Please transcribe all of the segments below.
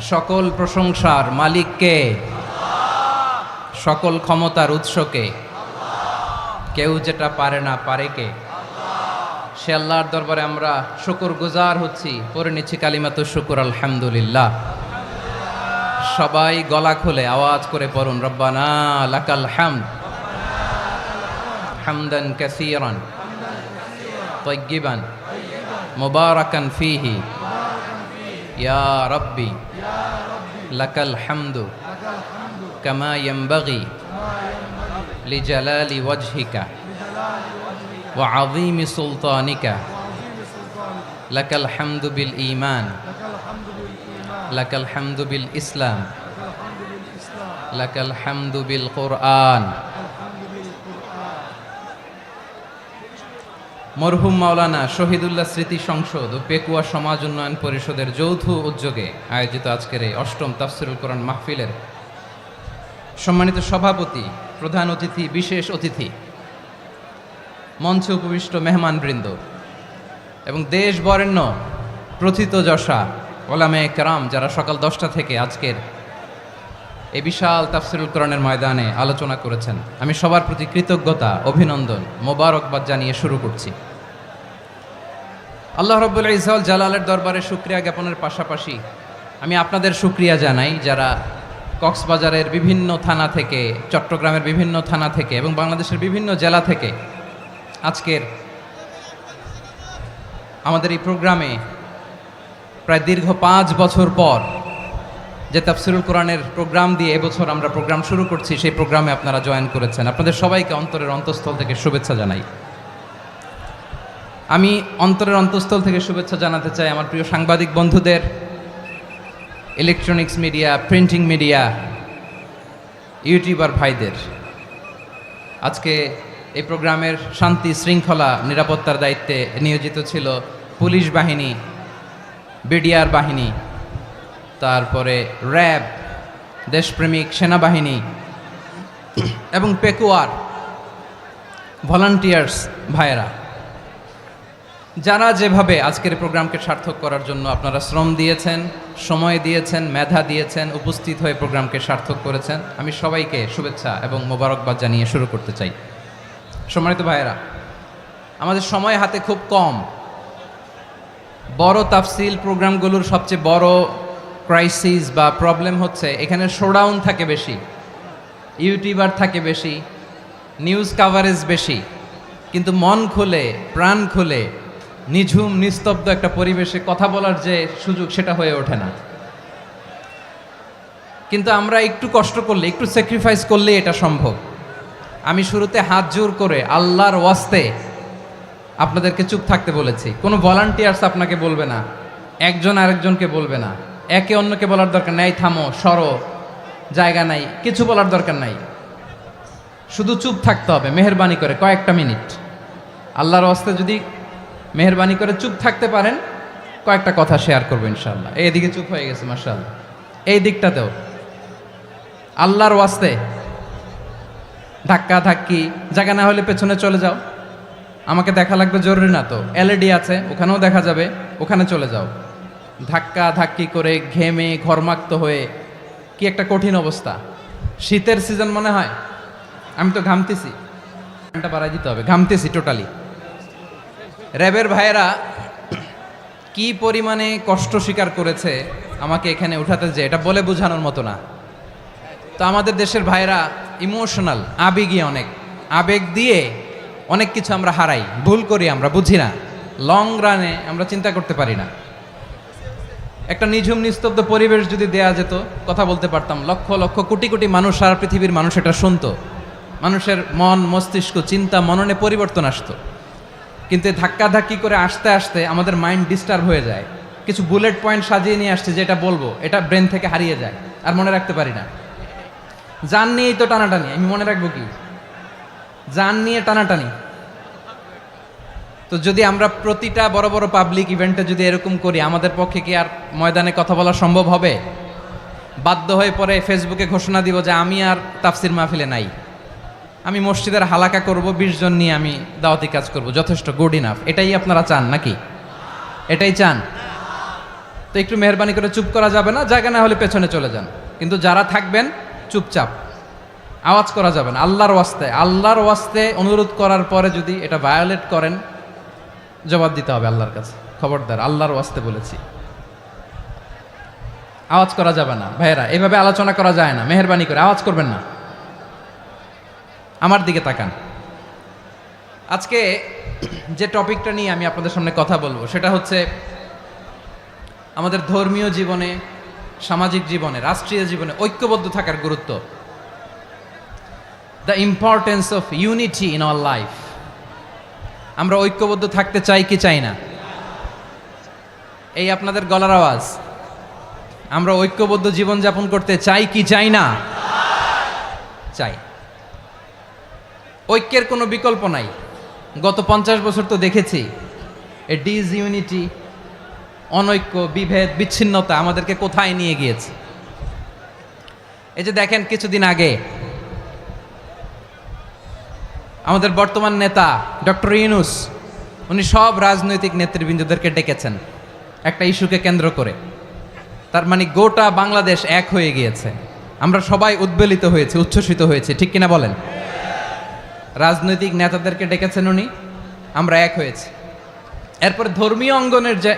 সকল প্রশংসার মালিককে, সকল ক্ষমতার উৎসকে। কেউ যেটা পারে না পারে কে? সে আল্লাহর দরবারে আমরা শুকর গুজার হচ্ছি। পড়ে নিচ্ছি কালিমাতুশ শুকর, আলহামদুলিল্লাহ। সবাই গলা খুলে আওয়াজ করে পড়ুন, রব্বানা লাকাল হামদ হামদান কাসীরান তাইয়্যিবান মুবারাকান ফীহি ইয়া রাব্বি লাকাল হামদু কামা ইয়ানবাগি লিজালালি ওয়াজহিকা ওয়া আযীমি সুলতানিকা। লাকাল হামদু বিল ঈমান, লাকাল হামদু বিল ইসলাম, লাকাল হামদু বিল কুরআন। মরহুম মাওলানা শহীদুল্লাহ স্মৃতি সংসদ ও পেকুয়া সমাজ উন্নয়ন পরিষদের যৌথ উদ্যোগে আয়োজিত আজকের এই অষ্টম তাফসিরুল কোরআন মাহফিলের সম্মানিত সভাপতি, প্রধান অতিথি, বিশেষ অতিথি, মঞ্চে উপবিষ্ট মেহমানবৃন্দ এবং দেশ বরেণ্য প্রথিতযশা ওলামায়ে কেরাম যারা সকাল 10টা থেকে আজকের এই বিশাল তাফসিরুল কোরআনের ময়দানে আলোচনা করেছেন, আমি সবার প্রতি কৃতজ্ঞতা, অভিনন্দন, মোবারকবাদ জানিয়ে শুরু করছি। আল্লাহ রাব্বুল ইজ্জত জালালের দরবারে শুকরিয়া জ্ঞাপনের পাশাপাশি আমি আপনাদের শুকরিয়া জানাই যারা কক্সবাজারের বিভিন্ন থানা থেকে, চট্টগ্রামের বিভিন্ন থানা থেকে এবং বাংলাদেশের বিভিন্ন জেলা থেকে আজকের আমাদের এই প্রোগ্রামে প্রায় দীর্ঘ 5 বছর পর যে তাফসিরুল কোরআনের প্রোগ্রাম দিয়ে এবছর আমরা প্রোগ্রাম শুরু করছি, সেই প্রোগ্রামে আপনারা জয়েন করেছেন। আপনাদের সবাইকে অন্তরের অন্তঃস্থল থেকে শুভেচ্ছা জানাই। আমি অন্তরের অন্তঃস্থল থেকে শুভেচ্ছা জানাতে চাই আমার প্রিয় সাংবাদিক বন্ধুদের, electronics media, printing media, YouTuber ভাইদের। আজকে এই প্রোগ্রামের শান্তি শৃঙ্খলা নিরাপত্তার দায়িত্বে নিয়োজিত ছিল পুলিশ বাহিনী, বিডিআর বাহিনী, তারপরে র্যাব, দেশপ্রেমিক সেনাবাহিনী এবং পেকুয়ার ভলান্টিয়ার্স ভাইয়েরা, যারা যেভাবে আজকের প্রোগ্রামকে সার্থক করার জন্য আপনারা শ্রম দিয়েছেন, সময় দিয়েছেন, মেধা দিয়েছেন, উপস্থিত হয়ে প্রোগ্রামকে সার্থক করেছেন, আমি সবাইকে শুভেচ্ছা এবং মোবারকবাদ জানিয়ে শুরু করতে চাই। সম্মানিত ভাইয়েরা, আমাদের সময় হাতে খুব কম। বড় তাফসিল প্রোগ্রামগুলোর সবচেয়ে বড় ক্রাইসিস বা প্রবলেম হচ্ছে এখানে শোডাউন থাকে বেশি, ইউটিউবার থাকে বেশি, নিউজ কাভারেজ বেশি, কিন্তু মন খুলে, প্রাণ খুলে, নিঝুম নিস্তব্ধ একটা পরিবেশে কথা বলার যে সুযোগ, সেটা হয়ে ওঠে না। কিন্তু আমরা একটু কষ্ট করলে, একটু স্যাক্রিফাইস করলে এটা সম্ভব। আমি শুরুতে হাত জোর করে আল্লাহর ওয়াস্তে আপনাদেরকে চুপ থাকতে বলেছি। কোনো ভলান্টিয়ার্স আপনাকে বলবে না, একজন আরেকজনকে বলবে না, একে অন্যকে বলার দরকার নাই, থামো, সরো, জায়গা নাই, কিছু বলার দরকার নাই। শুধু চুপ থাকতে হবে মেহেরবানি করে কয়েকটা মিনিট। আল্লাহর ওয়াস্তে যদি মেহেরবানি করে চুপ থাকতে পারেন, কয়েকটা কথা শেয়ার করবো ইনশাআল্লাহ। এইদিকে চুপ হয়ে গেছে মাশাআল্লাহ, এই দিকটাতেও আল্লাহর ওয়াস্তে ধাক্কা ধাক্কি জায়গা না হলে পেছনে চলে যাও। আমাকে দেখা লাগবে জরুরি না তো, এলইডি আছে, ওখানেও দেখা যাবে, ওখানে চলে যাও। ধাক্কা ধাক্কি করে ঘেমে ঘরমাক্ত হয়ে কি একটা কঠিন অবস্থা। শীতের সিজন মনে হয়, আমি তো ঘামতেছি, ফ্যানটা বাড়াই দিতে হবে, ঘামতেছি টোটালি। র্যাবের ভাইয়েরা কি পরিমাণে কষ্ট স্বীকার করেছে আমাকে এখানে উঠাতে, যে এটা বলে বোঝানোর মতো না। তো আমাদের দেশের ভাইয়েরা ইমোশনাল, আবেগী, অনেক আবেগ দিয়ে অনেক কিছু আমরা হারাই, ভুল করি, আমরা বুঝি না, লং রানে আমরা চিন্তা করতে পারি না। একটা নিঝুম নিস্তব্ধ পরিবেশ যদি দেয়া যেত, কথা বলতে পারতাম, লক্ষ লক্ষ কোটি কোটি মানুষ, সারা পৃথিবীর মানুষ এটা শুনতো, মানুষের মন, মস্তিষ্ক, চিন্তা, মননে পরিবর্তন আসতো। কিন্তু ধাক্কা ধাক্কি করে আসতে আসতে আমাদের মাইন্ড ডিস্টার্ব হয়ে যায়। কিছু বুলেট পয়েন্ট সাজিয়ে নিয়ে আসছে, যেটা বলবো এটা ব্রেন থেকে হারিয়ে যায়, আর মনে রাখতে পারি না। জান নিয়েই তো টানাটানি, আমি মনে রাখবো কি? জান নিয়ে টানাটানি। তো যদি আমরা প্রতিটা বড় বড় পাবলিক ইভেন্টে যদি এরকম করি, আমাদের পক্ষে কি আর ময়দানে কথা বলা সম্ভব হবে? বাধ্য হয়ে পরে ফেসবুকে ঘোষণা দিব যে আমি আর তাফসির মাহফিলে নাই, আমি মসজিদের হালাকা করব, 20 জন নিয়ে আমি দাওয়াতি কাজ করব, যথেষ্ট, গুড ইনাফ। এটাই আপনারা চান নাকি? এটাই চান? তো একটু মেহরবানি করে চুপ করা যাবে না, জায়গা না হলে পেছনে চলে যান, কিন্তু যারা থাকবেন চুপচাপ, আওয়াজ করা যাবে না। আল্লাহর ওয়াস্তে অনুরোধ করার পরে যদি এটা ভায়োলেট করেন জবাব দিতে হবে আল্লাহর কাছে। খবরদার, আল্লাহর ওয়াস্তে বলেছি, আওয়াজ করা যাবে না। ভাইয়েরা, এভাবে আলোচনা করা যায় না, মেহরবানি করে আওয়াজ করবেন না। আমার দিকে তাকান। আজকে যে টপিকটা নিয়ে আমি আপনাদের সামনে কথা বলবো সেটা হচ্ছে আমাদের ধর্মীয় জীবনে, সামাজিক জীবনে, রাষ্ট্রীয় জীবনে ঐক্যবদ্ধ থাকার গুরুত্ব। The importance of unity in our life. আমরা ঐক্যবদ্ধ থাকতে চাই কি চাই না? এই আপনাদের গলার আওয়াজ। আমরা ঐক্যবদ্ধ জীবনযাপন করতে চাই কি চাই না? চাই। ঐক্যের কোনো বিকল্প নাই। গত 50 বছর তো দেখেছি এ ডিসইউনিটি, অনৈক্য, বিভেদ, বিচ্ছিন্নতা আমাদেরকে কোথায় নিয়ে গিয়েছে। এই যে দেখেন, কিছুদিন আগে আমাদের বর্তমান নেতা ডক্টর ইউনূস, উনি সব রাজনৈতিক নেতৃবৃন্দদেরকে ডেকেছেন একটা ইস্যুকে কেন্দ্র করে। তার মানে গোটা বাংলাদেশ এক হয়ে গিয়েছে। আমরা সবাই উদ্বেলিত হয়েছি, উচ্ছ্বসিত হয়েছি, ঠিক কিনা বলেন? রাজনৈতিক নেতাদেরকে ডেকেছেন উনি, আমরা এক হয়েছি। এরপর ধর্মীয় অঙ্গনের যে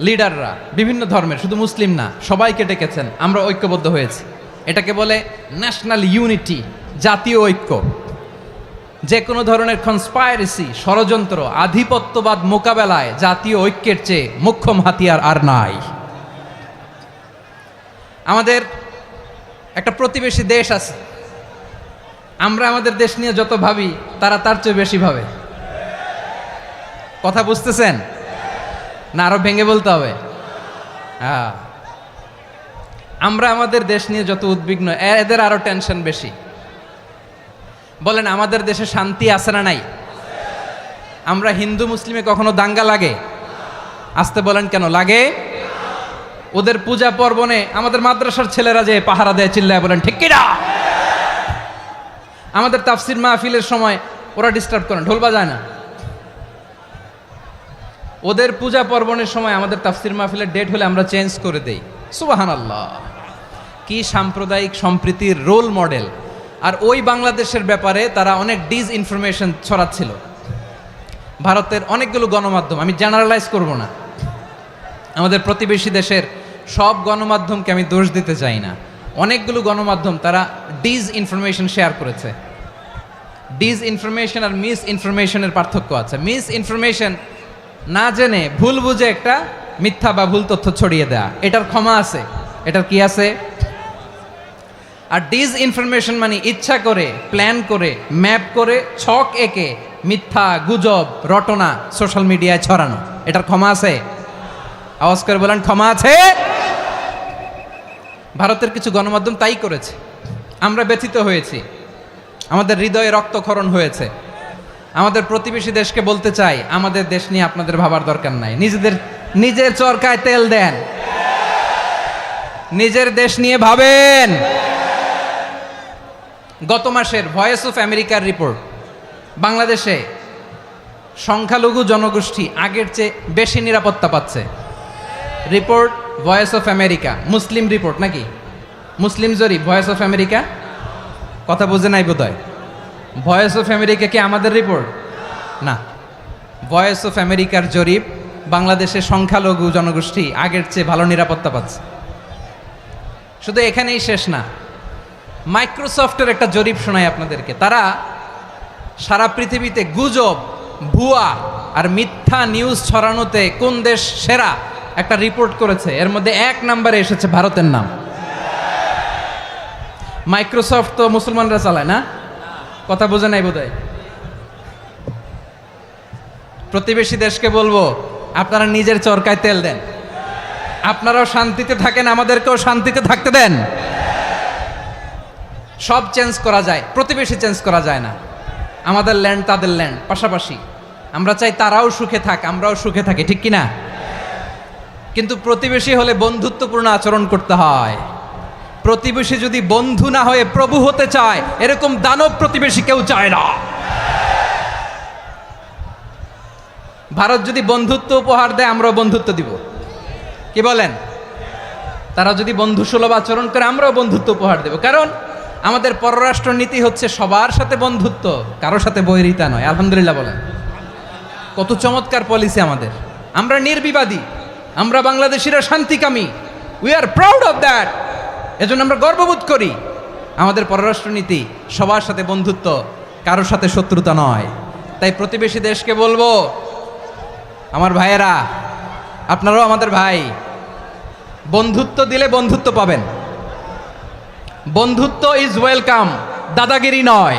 লিডাররা, বিভিন্ন ধর্মের, শুধু মুসলিম না, সবাইকে ডেকেছেন, আমরা ঐক্যবদ্ধ হয়েছি। এটাকে বলে ন্যাশনাল ইউনিটি, জাতীয় ঐক্য। যে কোনো ধরনের কনস্পাইরেসি, ষড়যন্ত্র, আধিপত্যবাদ মোকাবেলায় জাতীয় ঐক্যের চেয়ে মোক্ষম হাতিয়ার আর নাই। আমাদের একটা প্রতিবেশী দেশ আছে, আমরা আমাদের দেশ নিয়ে যত ভাবি তারা তার চেয়ে বেশি ভাবে। কথা বুঝতেছেন না? আরো ভেঙে বলতে হবে। হ্যাঁ, আমরা আমাদের দেশ নিয়ে যত উদ্বিগ্ন, এদের আরো টেনশন বেশি। বলেন, আমাদের দেশে শান্তি আছে না নাই? আমরা হিন্দু মুসলিমে কখনো দাঙ্গা লাগে? আসতে বলেন, কেন লাগে? ওদের পূজা পর্বণে আমাদের মাদ্রাসার ছেলেরা যে পাহারা দেয়, চিল্লায় বলেন ঠিক কিনা? আমাদের তাফসির মাহফিলের সময় ওরা ডিস্টার্ব করেন, ঢোল বাজায় না। ওদের পূজা পর্বণের সময় আমাদের তাফসির মাহফিলের ডেট হলে আমরা চেঞ্জ করে দেই। সুবহানাল্লাহ, কি সাম্প্রদায়িক সম্প্রীতির রোল মডেল। আর ওই বাংলাদেশের ব্যাপারে তারা অনেক ডিসইনফরমেশন ছড়াচ্ছিল। ভারতের অনেকগুলো গণমাধ্যম, আমি জেনারেলাইজ করব না, আমাদের প্রতিবেশী দেশের সব গণমাধ্যমকে আমি দোষ দিতে চাই না, অনেকগুলো গণমাধ্যম তারা ডিসইনফরমেশন শেয়ার করেছে। ডিসইনফরমেশন আর মিস ইনফরমেশনের পার্থক্য আছে। মিস ইনফরমেশন না জেনে ভুল বুঝে একটা মিথ্যা বা ভুল তথ্য ছড়িয়ে দেয়া, এটার ক্ষমা আছে, এটার কি আছে? আর ডিসইনফরমেশন মানে ইচ্ছা করে, প্ল্যান করে, ম্যাপ করে, ছক এঁকে মিথ্যা, গুজব, রটনা সোশ্যাল মিডিয়ায় ছড়ানো, এটার ক্ষমা আছে? আওয়াজ করে বলেন, ক্ষমা আছে? ভারতের কিছু গণমাধ্যম তাই করেছে। আমরা ব্যথিত হয়েছি, আমাদের হৃদয়ে রক্তক্ষরণ হয়েছে। আমাদের প্রতিবেশী দেশকে বলতে চাই, আমাদের দেশ নিয়ে আপনাদের ভাবার দরকার নাই। নিজের চরকায় তেল দেন, নিজের দেশ নিয়ে ভাবেন। গত মাসের ভয়েস অফ আমেরিকার রিপোর্ট, বাংলাদেশে সংখ্যালঘু জনগোষ্ঠী আগের চেয়ে বেশি নিরাপত্তা পাচ্ছে। Report voice of America, Muslim report নাকি? মুসলিম জরিপ, ভয়েস অফ আমেরিকা। কথা বুঝে নাই বোধহয়। ভয়েস অফ আমেরিকা কি আমাদের রিপোর্ট? না, ভয়েস অফ আমেরিকার জরিপ, বাংলাদেশের সংখ্যালঘু জনগোষ্ঠী আগের চেয়ে ভালো নিরাপত্তা পাচ্ছে। শুধু এখানেই শেষ না, মাইক্রোসফটের একটা জরিপ শোনাই আপনাদেরকে। তারা সারা পৃথিবীতে গুজব, ভুয়া আর মিথ্যা নিউজ ছড়ানোতে কোন দেশ সেরা একটা রিপোর্ট করেছে। এর মধ্যে 1 নম্বরে এসেছে ভারতের নাম। মাইক্রোসফট তো মুসলমানরা চালায় না? কথা বোঝে নাই বোধহয়। প্রতিবেশী দেশকে বলবো, আপনারা নিজের চরকায় তেল দেন, আপনারাও শান্তিতে থাকেন, আমাদেরকেও শান্তিতে থাকতে দেন। সব চেঞ্জ করা যায়, প্রতিবেশী চেঞ্জ করা যায় না। আমাদের ল্যান্ড তাদের ল্যান্ড, পাশাপাশি। আমরা চাই তারাও সুখে থাক, আমরাও সুখে থাকি, ঠিক কিনা? কিন্তু প্রতিবেশী হলে বন্ধুত্বপূর্ণ আচরণ করতে হয়। প্রতিবেশী যদি বন্ধু না হয়ে প্রভু হতে চায়, এরকম দানব প্রতিবেশী কেউ চায় না। ভারত যদি বন্ধুত্ব উপহার দেয়, আমরাও বন্ধুত্ব দিব। কি কি বলেন? তারা যদি বন্ধুসুলভ আচরণ করে আমরাও বন্ধুত্ব উপহার দেব, কারণ আমাদের পররাষ্ট্র নীতি হচ্ছে সবার সাথে বন্ধুত্ব, কারোর সাথে বৈরিতা নয়। আলহামদুলিল্লাহ বলেন, কত চমৎকার পলিসি আমাদের। আমরা নির্বিবাদী, আমরা বাংলাদেশিরা শান্তিকামী, we are proud of that. এজন্য আমরা গর্ববোধ করি। আমাদের পররাষ্ট্র নীতি সবার সাথে বন্ধুত্ব, কারোর সাথে শত্রুতা নয়। তাই প্রতিবেশী দেশকে বলবো, আমার ভাইয়েরা, আপনারাও আমাদের ভাই, বন্ধুত্ব দিলে বন্ধুত্ব পাবেন। বন্ধুত্ব ইজ ওয়েলকাম, দাদাগিরি নয়।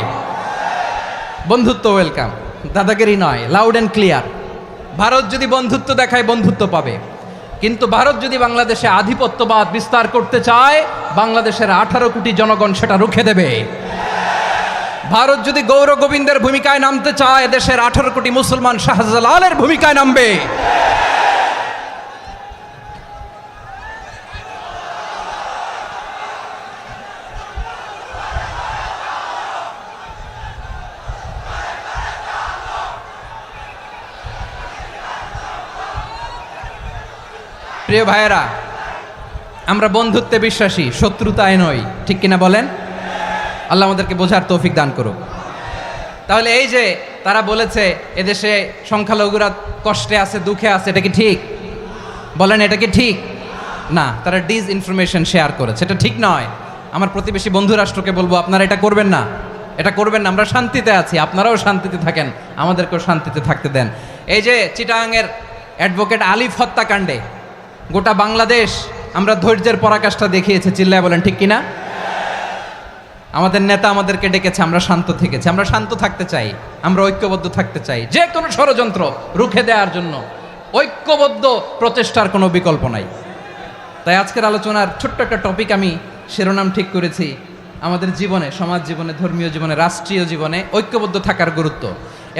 বন্ধুত্ব ওয়েলকাম, দাদাগিরি নয়, লাউড অ্যান্ড ক্লিয়ার। ভারত যদি বন্ধুত্ব দেখায় বন্ধুত্ব পাবে, কিন্তু ভারত যদি বাংলাদেশে আধিপত্যবাদ বিস্তার করতে চায়, বাংলাদেশের 18 কোটি জনগণ সেটা রুখে দেবে। ভারত যদি গৌর গোবিন্দের ভূমিকায় নামতে চায়, দেশের 18 কোটি মুসলমান শাহজালালের ভূমিকায় নামবে। প্রিয় ভাইয়েরা, আমরা বন্ধুত্বে বিশ্বাসী, শত্রুতায় নই, ঠিক কিনা বলেন? আল্লাহ আমাদেরকে বোঝার তৌফিক দান করুক। তাহলে এই যে তারা বলেছে এদেশে সংখ্যালঘুরা কষ্টে আছে, দুঃখে আছে, এটা কি ঠিক? বলেন, এটা কি ঠিক? না, তারা ডিস ইনফরমেশন শেয়ার করেছে, এটা ঠিক নয়। আমার প্রতিবেশী বন্ধু রাষ্ট্রকে বলবো, আপনারা এটা করবেন না, এটা করবেন না। আমরা শান্তিতে আছি, আপনারাও শান্তিতে থাকেন, আমাদেরকেও শান্তিতে থাকতে দেন। এই যে চিটাগাংয়ের অ্যাডভোকেট আলিফ হত্যাকাণ্ডে গোটা বাংলাদেশ আমরা ধৈর্যের পরাকাষ্ঠা দেখিয়েছে, চিল্লায় বলেন ঠিক কিনা? আমাদের নেতা আমাদেরকে ডেকেছে, আমরা শান্ত থেকেছি। আমরা শান্ত থাকতে চাই, আমরা ঐক্যবদ্ধ থাকতে চাই। যে কোনো ষড়যন্ত্র রুখে দেওয়ার জন্য ঐক্যবদ্ধ প্রচেষ্টার কোনো বিকল্প নাই। তাই আজকের আলোচনার ছোট্ট একটা টপিক আমি শিরোনাম ঠিক করেছি, আমাদের জীবনে, সমাজ জীবনে, ধর্মীয় জীবনে, রাষ্ট্রীয় জীবনে ঐক্যবদ্ধ থাকার গুরুত্ব।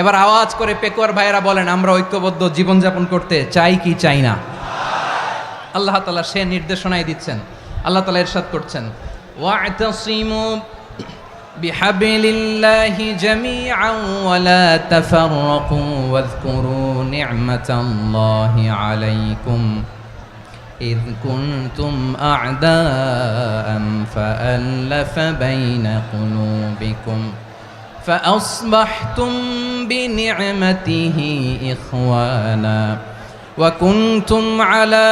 এবার আওয়াজ করে পেকুয়ার ভাইয়েরা বলেন, আমরা ঐক্যবদ্ধ জীবনযাপন করতে চাই কি চাই না? আল্লাহ তাআলা সে নির্দেশনাই দিচ্ছেন। আল্লাহ তাআলা ইরশাদ করছেন, ওয়া'তাসিমু বিহাবলিল্লাহি জামিআন ওয়া লা তাফাররাকু ওয়াযকুরু নি'মাতাল্লাহি আলাইকুম إذ كنتم أعداء فألف بين قلوبكم فأصبحتم بنعمته إخوانا وكنتم على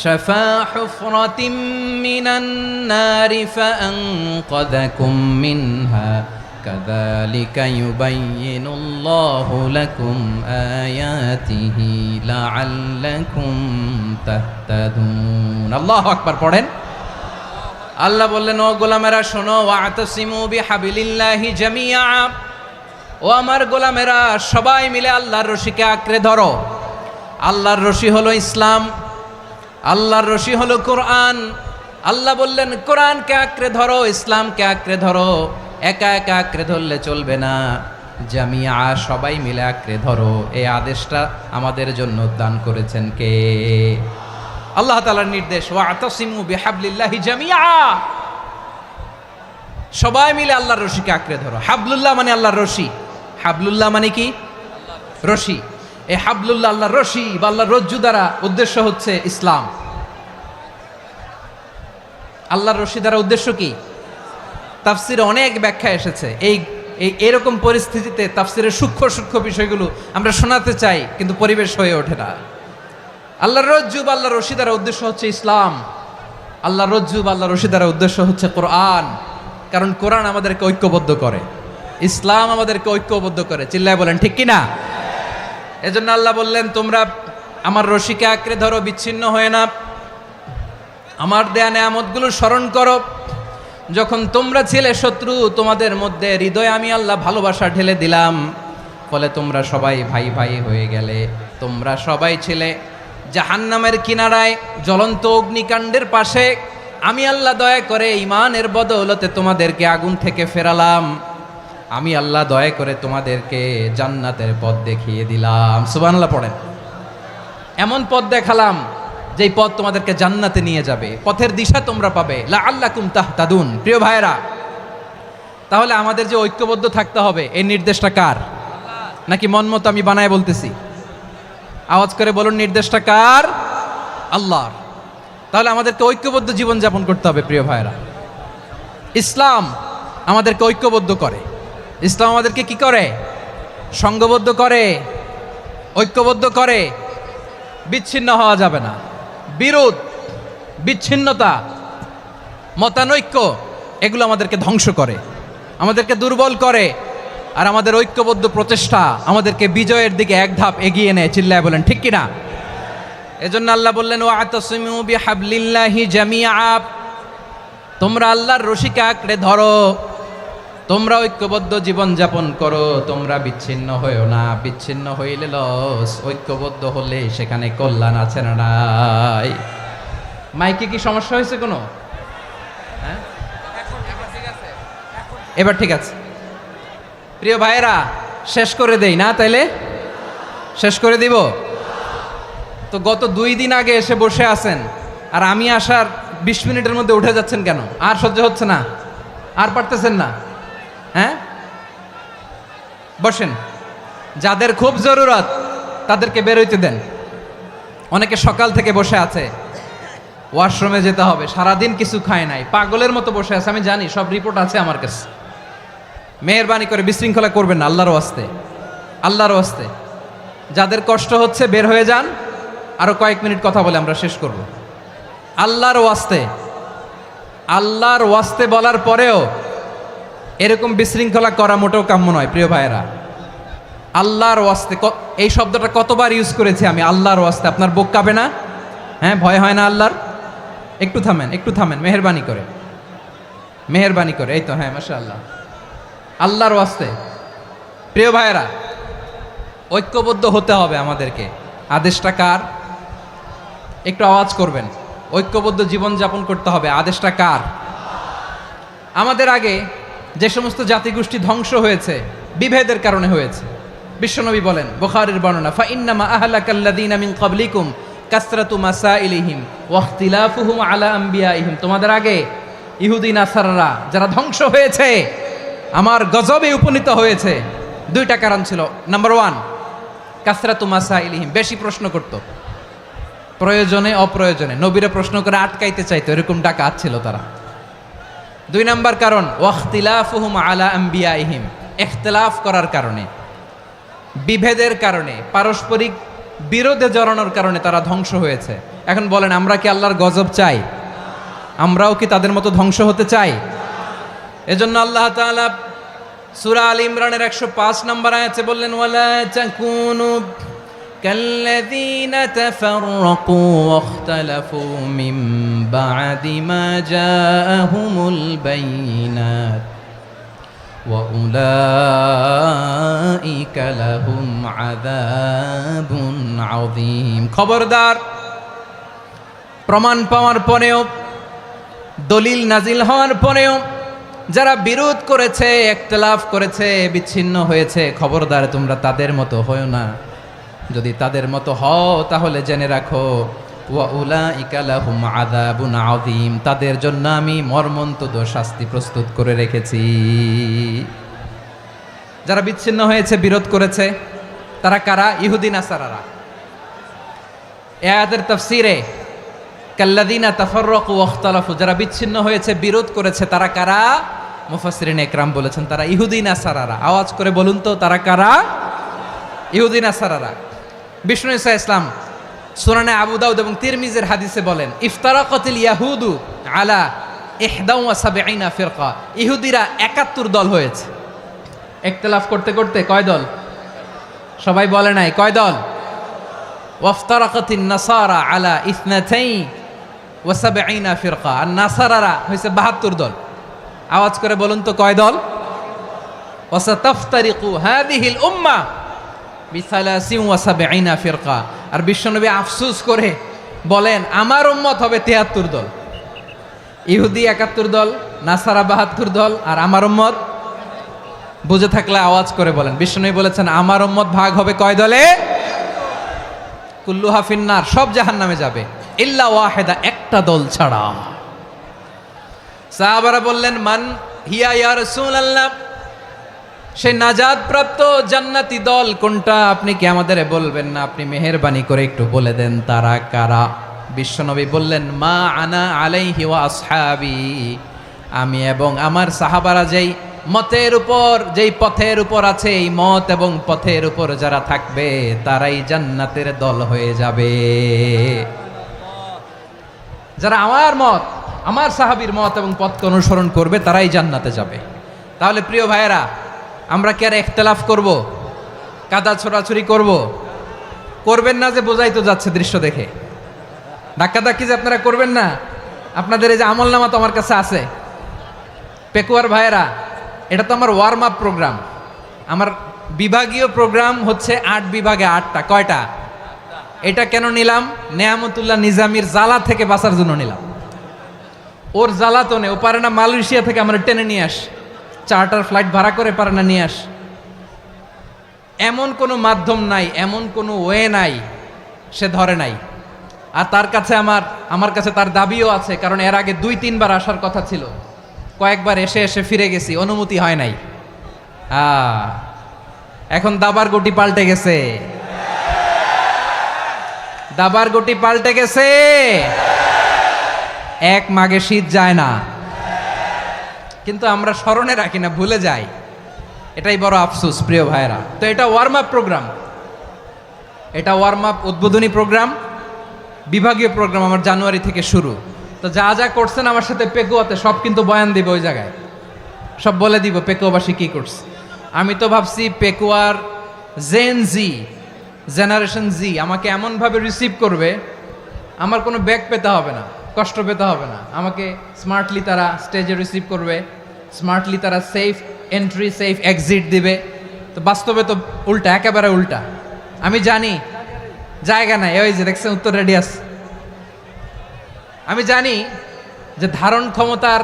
شفا حفرة من النار فأنقذكم منها كذلك يبين الله لكم آياته لعلكم تهتدون الله أكبر পড়েন। আল্লাহ বললেন, ও গোলামেরা শোনো, ওয়া'তাসিমু বিহাবলিল্লাহি জামিআ, ও আমার গোলামেরা সবাই মিলে আল্লাহর রশিকে আঁকড়ে ধরো। আল্লাহর রশি হলো ইসলাম, আল্লাহর রশি হলো কোরআন। আল্লাহ বললেন, কোরআনকে আঁকড়ে ধরো, ইসলামকে আঁকড়ে ধরো। একা একা আঁকড়ে ধরলে চলবে না, জামিয়া, সবাই মিলে আঁকড়ে ধরো। এই আদেশটা আমাদের জন্য দান করেছেন কে? আল্লাহ তাআলার নির্দেশ, ওয়া'তাসিমু বিহাবলিল্লাহি জামিআ, সবাই মিলে আল্লাহর রশিকে আঁকড়ে ধরো। হাবলুল্লাহ মানে আল্লাহর রশি, হাবলুল্লাহ মানে কি? রশি। এই হাবলুল্লাহ, আল্লাহর রশি বা আল্লাহর রজ্জু দ্বারা উদ্দেশ্য হচ্ছে ইসলাম। আল্লাহর রশি দ্বারা উদ্দেশ্য কি? তাফসিরে অনেক ব্যাখ্যা এসেছে। এরকম পরিস্থিতিতে তাফসিরের সূক্ষ্ম সূক্ষ্ম বিষয়গুলো আমরা শোনাতে চাই, কিন্তু পরিবেশ হয়ে ওঠে না। আল্লাহর রজ্জু বা আল্লাহর রশি দ্বারা উদ্দেশ্য হচ্ছে ইসলাম। আল্লাহর রজ্জু বা আল্লাহর রশি দ্বারা উদ্দেশ্য হচ্ছে কোরআন, কারণ কোরআন আমাদেরকে ঐক্যবদ্ধ করে, ইসলাম আমাদেরকে ঐক্যবদ্ধ করে। চিল্লায় বলেন ঠিক কিনা? এজন্য আল্লাহ বললেন, তোমরা আমার রশিকে আঁকড়ে ধরো, বিচ্ছিন্ন হয়ে না। আমার দেয়া নেয়ামতগুলো স্মরণ করো। যখন তোমরা ছিলে শত্রু, তোমাদের মধ্যে হৃদয়ে আমি আল্লাহ ভালোবাসা ঢেলে দিলাম, ফলে তোমরা সবাই ভাই ভাই হয়ে গেলে। তোমরা সবাই ছিলে জাহান্নামের কিনারায়, জ্বলন্ত অগ্নিকাণ্ডের পাশে। আমি আল্লাহ দয়া করে ঈমানের বদৌলতে তোমাদেরকে আগুন থেকে ফেরালাম। আমি আল্লাহ দয়া করে তোমাদেরকে জান্নাতের পথ দেখিয়ে দিলাম। সুবহানাল্লাহ পড়েন। এমন পথ দেখালাম যেই পথ তোমাদেরকে জান্নাতে নিয়ে যাবে, পথের দিশা তোমরা পাবে। লাআল্লাকুম তাহতাদুন। প্রিয় ভাইয়েরা, তাহলে আমাদের যে ঐক্যবদ্ধ থাকতে হবে, এই নির্দেশটা কার? নাকি মন মতো আমি বানায় বলতেছি? আওয়াজ করে বলুন, নির্দেশটা কার? আল্লাহর। তাহলে আমাদেরকে ঐক্যবদ্ধ জীবনযাপন করতে হবে প্রিয় ভাইরা। ইসলাম আমাদেরকে ঐক্যবদ্ধ করে। ইসলাম আমাদেরকে কি করে? সংঘবদ্ধ করে, ঐক্যবদ্ধ করে। বিচ্ছিন্ন হওয়া যাবে না। বিরোধ, বিচ্ছিন্নতা, মতানৈক্য এগুলো আমাদেরকে ধ্বংস করে, আমাদেরকে দুর্বল করে। আর আমাদের ঐক্যবদ্ধ প্রচেষ্টা আমাদেরকে বিজয়ের দিকে এক ধাপ এগিয়ে নেয়। চিল্লায় বলেন ঠিক কিনা? এজন্য আল্লাহ বললেন ওয়াতাসিমু বিহাবলিল্লাহি জামিআ, তোমরা আল্লাহর রশিকে আঁকড়ে ধরো, তোমরা ঐক্যবদ্ধ জীবন যাপন করো, তোমরা বিচ্ছিন্ন হইও না। বিচ্ছিন্ন হইলে লস, ঐক্যবদ্ধ হলে সেখানে কল্যাণ আছে না নাই? মাইকে কি সমস্যা হয়েছে কোনো? হ্যাঁ, এবার ঠিক আছে। প্রিয় ভাইয়েরা, শেষ করে দেই না? তাইলে শেষ করে দিব তো। গত 2 দিন আগে এসে বসে আছেন, আর আমি আসার 20 মিনিটের মধ্যে উঠে যাচ্ছেন কেন? আর সহ্য হচ্ছে না? আর পারতেছেন না? হ্যাঁ, বসেন। যাদের খুব জরুরত তাদেরকে বের হইতে দেন। অনেকে সকাল থেকে বসে আছে, ওয়াশরুমে যেতে হবে, সারাদিন কিছু খায় নাই, পাগলের মতো বসে আছে। আমি জানি, সব রিপোর্ট আছে আমার কাছে। মেহেরবানি করে বিশৃঙ্খলা করবেন না, আল্লাহর ওয়াস্তে, আল্লাহর ওয়াস্তে। যাদের কষ্ট হচ্ছে বের হয়ে যান। আরো কয়েক মিনিট কথা বলে আমরা শেষ করব। আল্লাহর ওয়াস্তে, আল্লাহর ওয়াস্তে বলার পরেও এরকম বিশৃঙ্খলা করা মোটেও কাম্য নয় প্রিয় ভাইয়েরা। আল্লাহর ওয়াস্তে, এই শব্দটা কতবার ইউজ করেছি আমি, আল্লাহর ওয়াস্তে। আপনার বুক কাঁপে না? হ্যাঁ, ভয় হয় না আল্লাহর? একটু থামেন, একটু থামেন, মেহেরবানি করে, মেহেরবানি করে। এই তো, হ্যাঁ, মাশাআল্লাহ। আল্লাহর ওয়াস্তে প্রিয় ভাইয়েরা, ঐক্যবদ্ধ হতে হবে আমাদেরকে। আদেশটা কার? একটু আওয়াজ করবেন। ঐক্যবদ্ধ জীবনযাপন করতে হবে, আদেশটা কার? আমাদের আগে যে সমস্ত জাতিগোষ্ঠী ধ্বংস হয়েছে বিভেদের কারণে হয়েছে। বিশ্বনবী বলেন, বুখারীর বর্ণনা, ফাইন্নামা আহলাকাল্লাযীনা মিন ক্বাবলিকুম কাসরাতু মাসাইলিহিম ওয়া ইখতিলাফুহুম আলা আম্বিয়াইহিম। তোমাদের আগে ইহুদি নাসারারা যারা ধ্বংস হয়েছে, আমার গজবে উপনীত হয়েছে, 2টা কারণ ছিল। নাম্বার 1, কাসরাতু মাসাইলিহিম, বেশি প্রশ্ন করত, প্রয়োজনে অপ্রয়োজনে নবীরে প্রশ্ন করে আটকাইতে চাইতো, এরকম ডাকাত ছিল তারা। 2 নাম্বার কারণ, ওয়াখতিলাফুহুম আলা আম্বিয়াইহিম, ইখতিলাফ করার কারণে, বিভেদের কারণে, পারস্পরিক বিরোধে জড়ানোর কারণে তারা ধ্বংস হয়েছে। এখন বলেন, আমরা কি আল্লাহর গজব চাই? আমরাও কি তাদের মতো ধ্বংস হতে চাই? এজন্য আল্লাহ তাআলা সূরা আল ইমরানের 105 নম্বর আয়াতে বললেন, ওয়ালা তাকুনু কাল্লাযীনা তাফাররাকু ওয়াখতালাফু মিন বা'দি মা জাআহুমুল বাইয়িনাত ওয়া উলাইকা লাহুম আযাবুন আযীম। খবরদার, প্রমাণ পাওয়ার পরেও, দলিল নাজিল হওয়ার পরেও যারা বিরোধ করেছে, ইখতিলাফ করেছে, বিচ্ছিন্ন হয়েছে, খবরদার তোমরা তাদের মতো হয়ো না। যদি তাদের মতো হও তাহলে জেনে রাখো, ওয়া উলাইকা লাহুম আযাবুন আযীম, তাদের জন্য আমি মর্মন্তুদ শাস্তি প্রস্তুত করে রেখেছি। যারা বিচ্ছিন্ন হয়েছে, বিরোধ করেছে, তারা কারা? ইহুদি নাসারারা। এই আয়াতের তাফসীরে কাল্লাযীনা তাফাররাকু ওয়াখতালাফু, যারা বিচ্ছিন্ন হয়েছে, বিরোধ করেছে, তারা কারা? মুফাসসিরিন ইকরাম বলেছেন তারা ইহুদি নাসারারা। আওয়াজ করে বলুন তো, তারা কারা? ইহুদি নাসারারা। বিষ্ণু ঈসা ইসলাম সুনানে আবু দাউদ এবং তিরমিজির হাদিসে বলেন, ইফতারাকাতিল ইয়াহুদু আলা 71 ফিরকা, ইহুদিরা 71 দল হয়েছে। ইখতিলাফ করতে করতে কয় দল? সবাই বলে নাই, কয় দল? ওয়াফতারাকাতিন নাসারা আলা 72 ফিরকা, আর নাসারারা হয়েছে 72 দল। আওয়াজ করে বলুন তো, কয় দল? ওয়াসাতাফতারিকু হাযিহিল উম্মাহ বি73 ফিরকা। আর বিশ্বনবী আফসোস করে বলেন, আমার উম্মত হবে 73 দল। ইহুদি 71 দল, নাসারা 72 দল, আর আমার উম্মত, বুঝে থাকলে আওয়াজ করে বলেন। বিশ্বনবী বলেছেন, আমার উম্মত ভাগ হবে কয় দলে? কুল্লুহা ফিন্নার, সব জাহান্নামে যাবে, ইল্লা ওয়াহিদা, একটা দল ছাড়া। সাহাবারা বললেন, মান হিয়া ইয়া রাসূলুল্লাহ, সেই নাজাত প্রাপ্ত জান্নাতি দল কোনটা? আপনি কি আমাদের বলবেন না? আপনি মেহেরবানি করে একটু বলে দেন তারা কারা। বিশ্বনবী বললেন, মা আনা আলাইহি ওয়া আসহাবি, আমি এবং আমার সাহাবারা যেই মতের উপর, যেই পথের উপর আছে, এই মত এবং পথের উপর যারা থাকবে তারাই জান্নাতের দল হয়ে যাবে। যারা আমার মত, আমার সাহাবীর মত এবং পথকে অনুসরণ করবে তারাই জান্নাতে যাবে। তাহলে প্রিয় ভাইয়েরা, আমরা কি আর ইখতিলাফ করব, কাদা ছোড়াছুরি করব? করবেন না যে বোঝাই তো যাচ্ছে দৃশ্য দেখে। ধাক্কাধাক্কি যে আপনারা করবেন না, আপনাদের এই যে আমলনামা তো আমার কাছে আছে। পেকুয়ার ভাইয়েরা, এটা তো আমার ওয়ার্ম আপ প্রোগ্রাম। আমার বিভাগীয় প্রোগ্রাম হচ্ছে 8 বিভাগে 8টা। কয়টা? এটা কেন নিলাম? নেয়ামতুল্লাহ নিজামীর জ্বালা থেকে বাঁচার জন্য নিলাম। ওর জ্বালাতনে ও পারে না মালয়েশিয়া থেকে আমরা টেনে নিয়ে আস, চার্টার ফ্লাইট ভাড়া করে পারে না নিয়ে আস। এমন কোনো মাধ্যম নাই, এমন কোনো ওয়ে নাই সে ধরে নাই। আর তার কাছে আমার কাছে তার দাবিও আছে, কারণ এর আগে 2-3 বার আসার কথা ছিল, কয়েকবার এসে এসে ফিরে গেছি, অনুমতি হয় নাই। এখন দাবার গুটি পাল্টে গেছে, দাবার গুটি পাল্টে গেছে। এক মাঘে শীত যায় না, কিন্তু আমরা স্মরণে রাখি না, ভুলে যাই। এটাই বড় আফসোস প্রিয় ভাইরা। তো এটা ওয়ার্ম আপ প্রোগ্রাম, এটা ওয়ার্ম আপ উদ্বোধনী প্রোগ্রাম, বিভাগীয় প্রোগ্রাম আমার জানুয়ারি থেকে শুরু। তো যা যা করছেন আমার সাথে পেকুয়াতে সব কিন্তু বয়ান দিব, ওই জায়গায় সব বলে দিব পেকুয়াবাসী কি করছে। আমি তো ভাবছি পেকুয়ার জেনারেশন জি আমাকে এমনভাবে রিসিভ করবে, আমার কোনো ব্যাক পেতে হবে না, কষ্ট পেতে হবে না। আমাকে স্মার্টলি তারা স্টেজে রিসিভ করবে, স্মার্টলি তারা সেফ এন্ট্রি সেফ এক্সিট দিবে। তো বাস্তবে তো উল্টা, একেবারে উল্টা। আমি জানি জায়গা নাই, ওই যে দেখছেন উত্তর রেডি আছে। আমি জানি যে ধারণ ক্ষমতার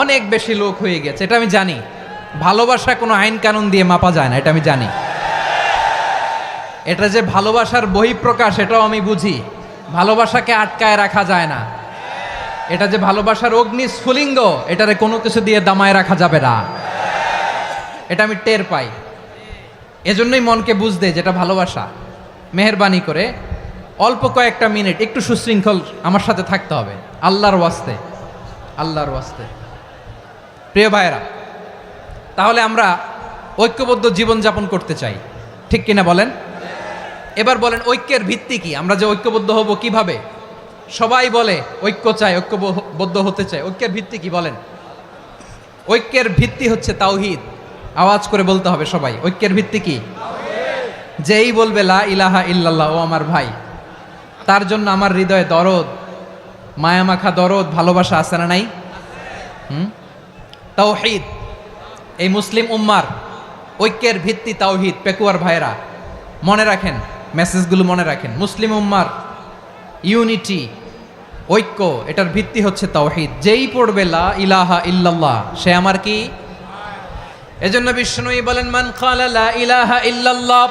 অনেক বেশি লোক হয়ে গেছে, এটা আমি জানি। ভালোবাসা কোনো আইন কানুন দিয়ে মাপা যায় না, এটা আমি জানি। এটা যে ভালোবাসার বহিঃপ্রকাশ এটাও আমি বুঝি। ভালোবাসাকে আটকায় রাখা যায় না। এটা যে ভালোবাসার অগ্নি স্ফুলিঙ্গ, এটারে কোনো কিছু দিয়ে দামায় রাখা যাবে না, এটা আমি টের পাই। এজন্যই মনকে বুঝতে যেটা ভালোবাসা। মেহেরবানি করে অল্প কয়েকটা মিনিট একটু সুশৃঙ্খল আমার সাথে থাকতে হবে, আল্লাহর ওয়াস্তে, আল্লাহর ওয়াস্তে। প্রিয় ভাইয়েরা, তাহলে আমরা ঐক্যবদ্ধ জীবনযাপন করতে চাই, ঠিক কিনা বলেন? এবার বলেন ঐক্যের ভিত্তি কি? আমরা যে ঐক্যবদ্ধ হব কিভাবে? সবাই বলে ঐক্য চাই, ঐক্যবদ্ধ হতে চাই। ঐক্যের ভিত্তি কি বলেন? ঐক্যের ভিত্তি হচ্ছে তাওহীদ। আওয়াজ করে বলতে হবে সবাই, ঐক্যের ভিত্তি কি? যেই বলবে লা ইলাহা ইল্লাল্লাহ, ও আমার ভাই, তার জন্য আমার হৃদয়ে দরদ, মায়ামাখা দরদ, ভালোবাসা আছে না নাই? তাওহীদ। এই মুসলিম উম্মার ঐক্যের ভিত্তি তাওহীদ। পেকুয়ার ভাইরা মনে রাখেন, মেসেজগুলো মনে রাখেন। মুসলিম উম্মার ইউনিটি, ঐক্য, এটার ভিত্তি হচ্ছে তাওহীদ। যেই পড়বে লা ইলাহা ইল্লাল্লাহ সে আমার কি? এজন্য বিষ্ণুই বলেন, মান ক্বালা লা ইলাহা ইল্লাল্লাহ,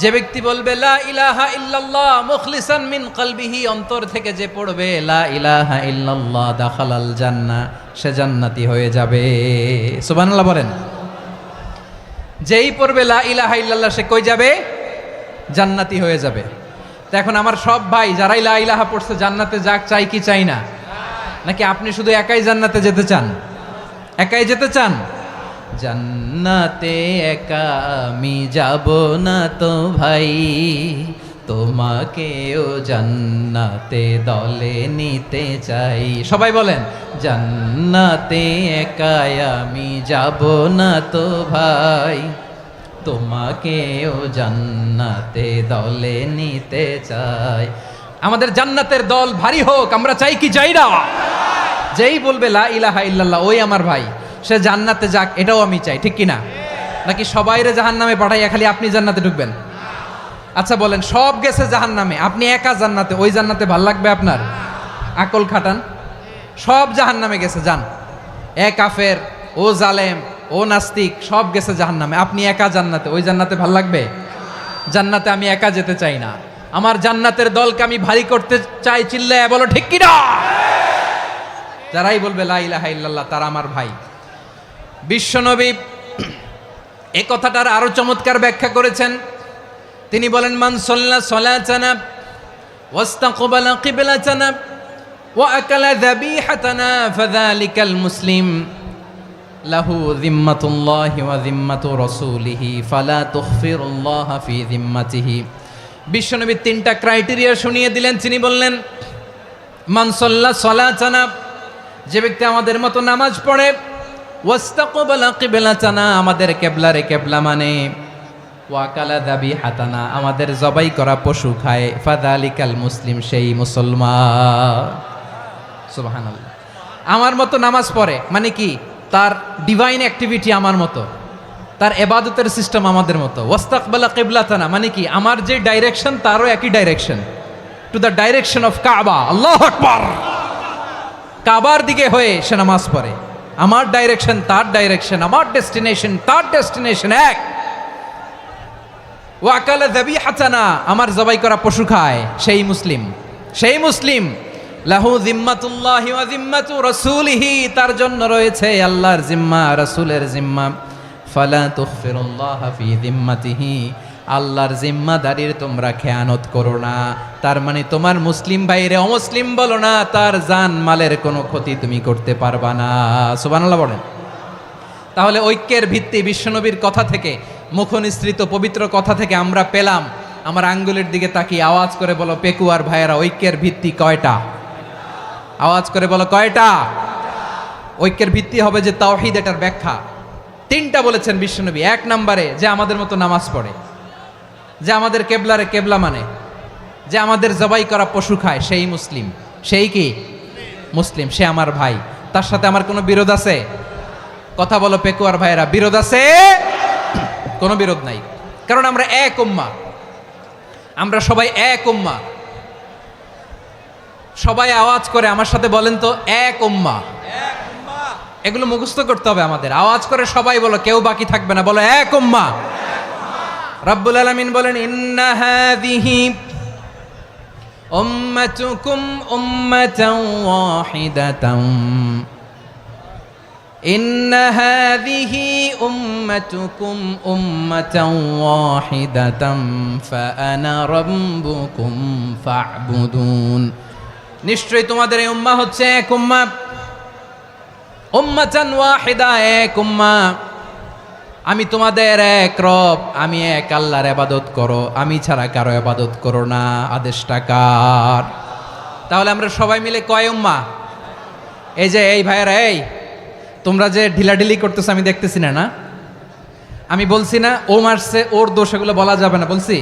যে ব্যক্তি বলবে লা ইলাহা ইল্লাল্লাহ মুখলিসান মিন কলবিহি, অন্তর থেকে যে পড়বে লা ইলাহা ইল্লাল্লাহ, দাখালাল জান্নাহ, সে জান্নাতি হয়ে যাবে। সুবহানাল্লাহ বলেন। যেই পড়বে লা ইলাহা ইল্লাল্লাহ সে কই যাবে? জান্নাতি হয়ে যাবে। তো এখন আমার সব ভাই যারাই লা ইলাহা পড়ছে জান্নাতে যাক, চাই কি চাই না? নাকি আপনি শুধু একাই জান্নাতে যেতে চান? একাই যেতে চান? জান্নাতে একা আমি যাব না তো ভাই, তোমাকেও জান্নাতে দলে নিতে চাই। সবাই বলেন, জান্নাতে একা আমি যাব না তো ভাই, তোমাকেও জান্নাতে দলে নিতে চাই। আমাদের জান্নাতের দল ভারী হোক, আমরা চাই কি চাই না? যেই বলবে লা ইলাহা ইল্লাল্লাহ ওই আমার ভাই, সে জান্নাতে যাক, এটাও আমি চাই, ঠিক কিনা? নাকি সবাইরে জাহান্নামে পাঠাইয়া খালি আপনি জান্নাতে ঢুকবেন? আচ্ছা বলেন, সব গেছে জাহান্নামে, আপনি একা জান্নাতে, ওই জান্নাতে ভাল লাগবে আপনার? আকল খাটান। সব জাহান্নামে গেছে, যান। এ কাফের, ও জালেম, ও নাস্তিক, সব গেছে জাহান্নামে, আপনি একা জান্নাতে, ওই জান্নাতে ভাল লাগবে? জান্নাতে আমি একা যেতে চাই না, আমার জান্নাতের দলকে আমি ভারী করতে চাই। চিল্লায় বলো ঠিক কিনা? যারাই বলবে লা ইলাহা ইল্লাল্লাহ তারা আমার ভাই। বিশ্বনবী এই কথাটার আরো চমৎকার ব্যাখ্যা করেছেন। তিনি বলেন, মান সাল্লা সালাতানা واستقبل قبلتنا وأكل ذبيحتنا فذلك المسلم له ذمة الله وذمة رسوله فلا تخفر الله في ذمته বিশ্বনবী তিনটা ক্রাইটেরিয়া শুনিয়ে দিলেন। তিনি বললেন, মান সাল্লা সালাতানা, যে ব্যক্তি আমাদের মতো নামাজ পড়ে, ওয়াস্তাকবালা কিবলাতানা, আমাদের কিবলারে কিবলা মানে, ওয়াকালা যাবিহাতানা, আমাদের জবাই করা পশু খায়, ফাযালিকাল মুসলিম, সেই মুসলমান। সুবহানাল্লাহ। আমার মতো নামাজ পড়ে মানে কি? তার ডিভাইন অ্যাক্টিভিটি আমার মতো, তার ইবাদতের সিস্টেম আমাদের মতো। ওয়াস্তাকবালা কিবলাতানা মানে কি? আমার যে ডাইরেকশন তারও একই direction, to the direction of কাবা। আল্লাহু আকবার। কাবার দিকে হয়ে সে নামাজ পড়ে। আমার ডাইরেকশন তার ডাইরেকশন, আমার ডেস্টিনেশন তার ডেস্টিনেশন এক। ওয়াকালা যাবিহাতানা, আমার জবাই করা পশু খায়, সেই মুসলিম, সেই মুসলিম। লাহু জিম্মাতুল্লাহি ওয়া জিম্মাতু রাসূলিহি, তার জন্য রয়েছে আল্লাহর জিম্মা, রাসূলের জিম্মা। ফালা তুখফিরুল্লাহা ফি জিম্মাতিহি, আল্লাহর জিম্মাদারির তোমরা খেয়ানত করো না। তার মানে তোমার মুসলিম ভাইরে অমুসলিম বলো না, তার জান মালের কোনো ক্ষতি তুমি করতে পারবা না। সুবহানাল্লাহ বলেন। তাহলে ঐক্যের ভিত্তি বিশ্বনবীর কথা থেকে, মুখনিসৃত পবিত্র কথা থেকে আমরা পেলাম। আমার আঙ্গুলের দিকে তাকিয়ে আওয়াজ করে বলো পেকুয়ার ভাইয়েরা, ঐক্যের ভিত্তি কয়টা? আওয়াজ করে বলো কয়টা? ঐক্যের ভিত্তি হবে যে তাওহীদ, এটার ব্যাখ্যা তিনটা বলেছেন বিশ্বনবী। এক নম্বরে, যে আমাদের মতো নামাজ পড়ে, যে আমাদের কেবলারে কেবলা মানে, যে আমাদের জবাই করা পশু খায়, সেই মুসলিম। সেই কি? মুসলিম। সে আমার ভাই, তার সাথে আমার কোনো বিরোধ আছে? কথা বলো পেকুয়ার ভাইয়েরা, বিরোধ আছে? কোনো বিরোধ নাই, কারণ আমরা এক উম্মাহ, আমরা সবাই এক উম্মাহ। সবাই আওয়াজ করে আমার সাথে বলেন তো, এক উম্মাহ। এগুলো মুখস্থ করতে হবে আমাদের। আওয়াজ করে সবাই বলো, কেউ বাকি থাকবে না, বলো এক উম্মাহ। রব্বুল আলামিন বলেন, ইন্না হাযিহি উম্মাতুকুম উম্মাতান ওয়াহিদাতান, ইন্না হাযিহি উম্মাতুকুম উম্মাতান ওয়াহিদাতান ফাআনা রাব্বুকুম ফা'বুদুন, নিশ্চয়ই তোমাদের এই উম্মাহ হচ্ছে এক উম্মাহ। উম্মাতান ওয়াহিদা, এক উম্মাহ। আমি তোমাদের এক রব, আমি এক আল্লাহর ইবাদত করো, আমি ছাড়া কারো ইবাদত করো না। আদেশটা কার? তাহলে আমরা সবাই মিলে কয় উম্মাহ? এই যে এই ভাইয়েরা, এই তোমরা যে ঢিলাঢিলি করতেছো আমি দেখতেছি না, না আমি বলছি না ও মারছে, ওর দোষ, এগুলো বলা যাবে না বলছি?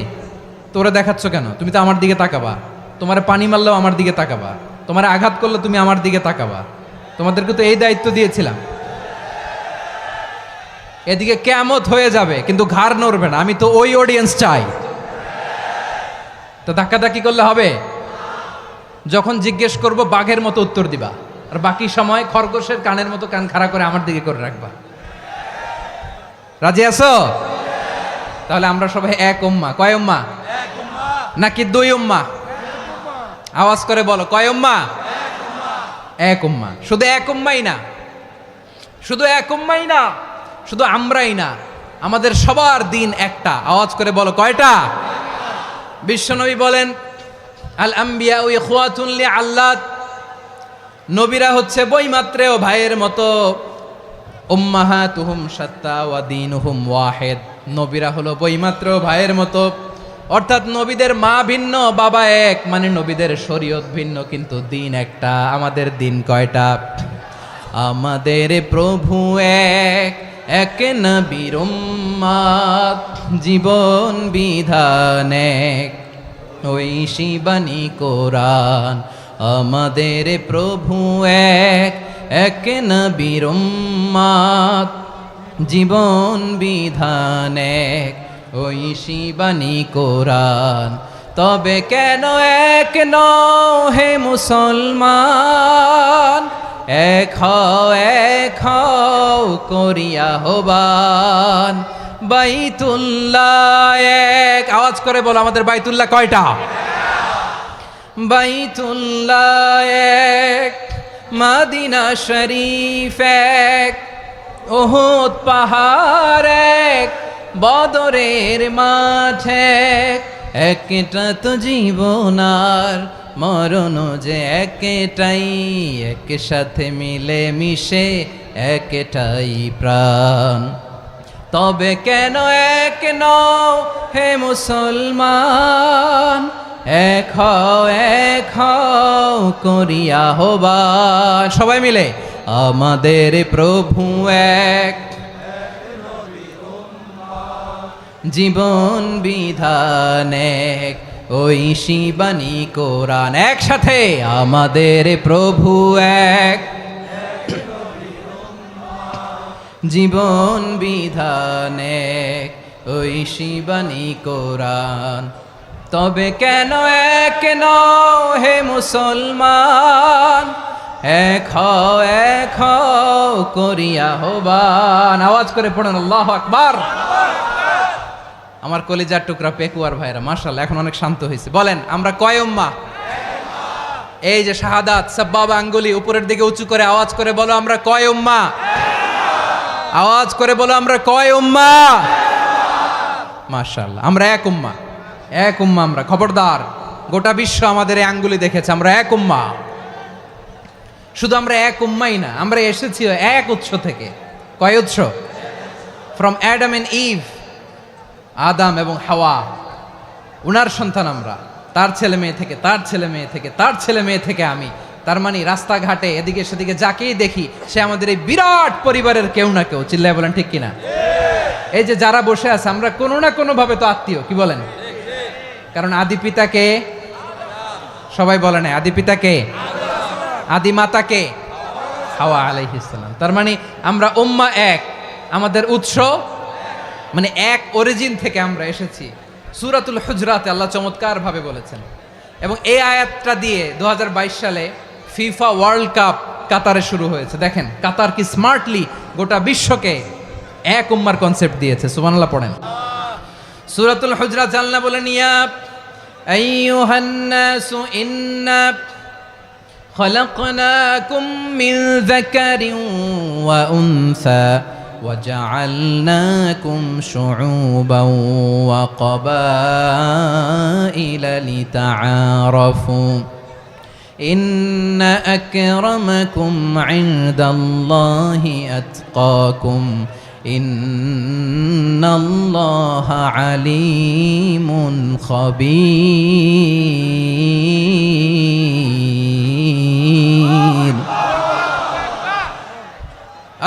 তোরা দেখাচ্ছ কেন? তুমি তো আমার দিকে তাকাবা। তোমার পানি মারলেও আমার দিকে তাকাবা, তোমার আঘাত করলে তুমি আমার দিকে তাকাবা। তোমাদেরকে তো এই দায়িত্ব দিয়েছিলাম। এদিকে কিয়ামত হয়ে যাবে কিন্তু ঘাড় নড়বে না, আমি তো ওই অডিয়েন্স চাই। তো ধাক্কাধাক্কি করলে হবে? যখন জিজ্ঞেস করব বাঘের মতো উত্তর দিবা, আর বাকি সময় খরগোশের কানের মতো কান খাড়া করে আমার দিকে করে রাখবা। রাজি আছো? তাহলে আমরা সবাই এক উম্মাহ। কয় উম্মাহ? নাকি দুই উম্মাহ? আওয়াজ করে বলো, কয় উম্মাহ? এক উম্মাহ। শুধু এক উম্মাই না, শুধু এক উম্মাই না, শুধু আমরাই না, আমাদের সবার দিন একটা। আওয়াজ করে বলো কয়টা? বিশ্বনবী বলেন, আল আম্বিয়া ইখওয়াতুন লিআল্লাত, নবীরা হচ্ছে বৈমাত্রেয় ভাইয়ের মতো। উম্মাহাতুহুম শাত্তা ওয়া দীনুহুম ওয়াহিদ, নবীরা হলো বৈমাত্রেয় ভাইয়ের মতো। অর্থাৎ নবীদের মা ভিন্ন, বাবা এক, মানে নবীদের শরীয়ত ভিন্ন কিন্তু দিন একটা। আমাদের দিন কয়টা? আমাদের প্রভু এক, এক নবীর উম্মত, জীবন বিধান এক, ওই শিবানী কোরআন। আমাদের প্রভু এক, এক নবীর উম্মত, জীবন বিধান এক, ওই শিবানী কোরআন। তবে কেন এক নও হে মুসলমান, এক হও করিয়া হবান। বাইতুল্লাহ এক, আওয়াজ করে বলো আমাদের বাইতুল্লাহ কয়টা? বাইতুল্লাহ এক, মদিনা শরীফ এক, উহুদ পাহাড় এক, বদরের মাঠ এক, একটা তো জীবন আর মরণ যে একটাই, এক সাথে মিলে মিশে একটাই প্রাণ। তবে কেন এক নও হে মুসলমান, এক হও করিয়া আহ্বান। সবাই মিলে আমাদের প্রভু এক, জীবন বিধান এক, ওই শিবানী কোরআন। একসাথে আমাদের প্রভু এক, জীবন বিধান এক, ওই শিবানী কোরআন। তবে কেন এক নও হে মুসলমান, এক হও করিয়া আহ্বান। আওয়াজ করে পড়েন আল্লাহু আকবার। আমার কলিজার টুকরা পেকুয়ার ভাইরা মাশাআল্লাহ এখন অনেক শান্ত হয়েছে। বলেন আমরা কয় উম্মাহ? এই যে শাহাদাত সাব্বাবা আঙ্গুলি উপরের দিকে উঁচু করে আওয়াজ করে বলো আমরা কয় উম্মাহ? আওয়াজ করে বলো আমরা কয় উম্মাহ? মাশাআল্লাহ আমরা এক উম্মাহ, এক উম্মাহ আমরা। খবরদার, গোটা বিশ্ব আমাদের এই আঙ্গুলি দেখেছে আমরা এক উম্মাহ। শুধু আমরা এক উম্মাই না, আমরা এসেছি এক উৎস থেকে। কয় উৎস? ফ্রম অ্যাডাম এন্ড ইভ, আদাম এবং হাওয়া, উনার সন্তান আমরা। তার ছেলে মেয়ে থেকে, তার ছেলে মেয়ে থেকে, তার ছেলে মেয়ে থেকে আমি। তার মানে রাস্তাঘাটে এদিকে সেদিকে যাকেই দেখি সে আমাদের এই বিরাট পরিবারের কেউ না কেউ। চিল্লায় বলেন ঠিক কিনা? এই যে যারা বসে আছে আমরা কোনো না কোনো ভাবে তো আত্মীয়, কি বলেন? কারণ আদি পিতাকে সবাই বলে না, আদি পিতাকে, আদি মাতাকে হাওয়া আলাইহিস সালাম। তার মানে আমরা উম্মাহ এক, আমাদের উৎস মানে এক অরিজিন থেকে আমরা এসেছি। সূরাতুল হুজরাতে আল্লাহ চমৎকার ভাবে বলেছেন। এবং এই আয়াতটা দিয়ে 2022 সালে ফিফা ওয়ার্ল্ড কাপ কাতারে শুরু হয়েছে। দেখেন কাতার কি স্মার্টলি গোটা বিশ্বকে এক উম্মার কনসেপ্ট দিয়েছে। সুবহানাল্লাহ পড়েন। সূরাতুল হুজরাত আল্লাহ বলেন ইয়া আইয়ুহান নাসু ইন্না খলাকনাকুম মিন যাকারিন ওয়া উনসা وجعلناكم شعوبا وقبائل لتعارفوا إن أكرمكم عند الله أتقاكم إن الله عليم خبير।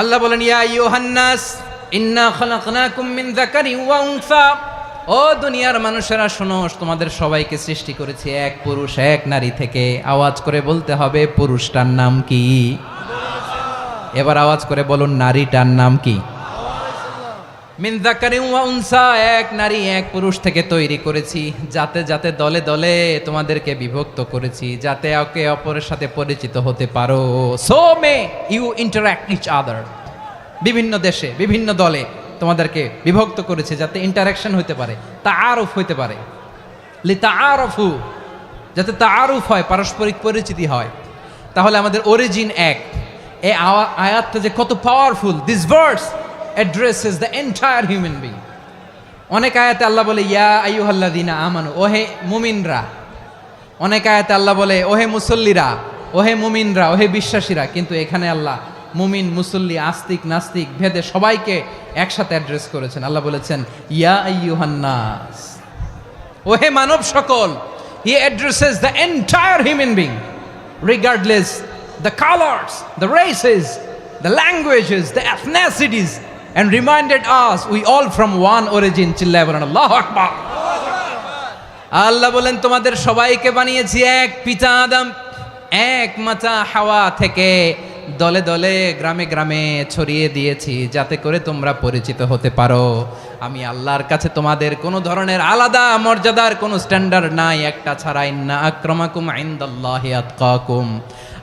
আল্লাহ বলেন ইয়া আইয়ুহান নাস ইন্না খালাকনাকুম মিন যাকারিন ওয়া উনসা, ও দুনিয়ার মানুষেরা শোনো, তোমাদের সবাইকে সৃষ্টি করেছি এক পুরুষ এক নারী থেকে। আওয়াজ করে বলতে হবে পুরুষটার নাম কি? এবার আওয়াজ করে বলুন নারীটার নাম কি? মিন যাকারিন ওয়া উনসা, এক নারী এক পুরুষ থেকে তৈরি করেছি। যাতে যাতে দলে দলে তোমাদেরকে বিভক্ত করেছি, যাতে একে অপরের সাথে পরিচিত হতে পারো। So may you interact each other. বিভিন্ন দেশে বিভিন্ন দলে তোমাদেরকে বিভক্ত করেছে যাতে ইন্টারাকশন হতে পারে, তাআরুফ হতে পারে। লিতাআরফু, যাতে তাআরুফ হয়, পারস্পরিক পরিচিতি হয়। তাহলে আমাদের অরিজিন এক। এই আয়াতটা যে কত powerful. This verse addresses the entire human being. অনেক আয়াতে আল্লাহ বলে ইয়া আইয়ুহাল্লাযীনা আমানু, ওহে মুমিনরা। অনেক আয়াতে আল্লাহ বলে ওহে মুসল্লিরা, ওহে মুমিনরা, ওহে বিশ্বাসীরা। কিন্তু এখানে আল্লাহ মুমিন মুসল্লি আস্তিক নাস্তিক ভেদে সবাইকে একসাথে অ্যাড্রেস করেছেন। আল্লাহ বলেছেন ইয়া আইয়ুহান নাস, ওহে মানব সকল। He addresses the entire human being regardless the colors, the races, the languages, the ethnicities, and reminded us we all from one origin. চিল্লায় বলেন আল্লাহু আকবার। আল্লাহ বলেন তোমাদের সবাইকে বানিয়েছি এক পিতা আদম, এক মাতা হাওয়া থেকে। দলে দলে গ্রামে গ্রামে ছড়িয়ে দিয়েছি যাতে করে তোমরা পরিচিত হতে পারো। আমি আল্লাহর কাছে তোমাদের কোনো ধরনের আলাদা মর্যাদার কোনো স্ট্যান্ডার্ড নাই একটা ছাড়া। ইন্না আক্রামাকুম ইনদাল্লাহি আতকাকুম,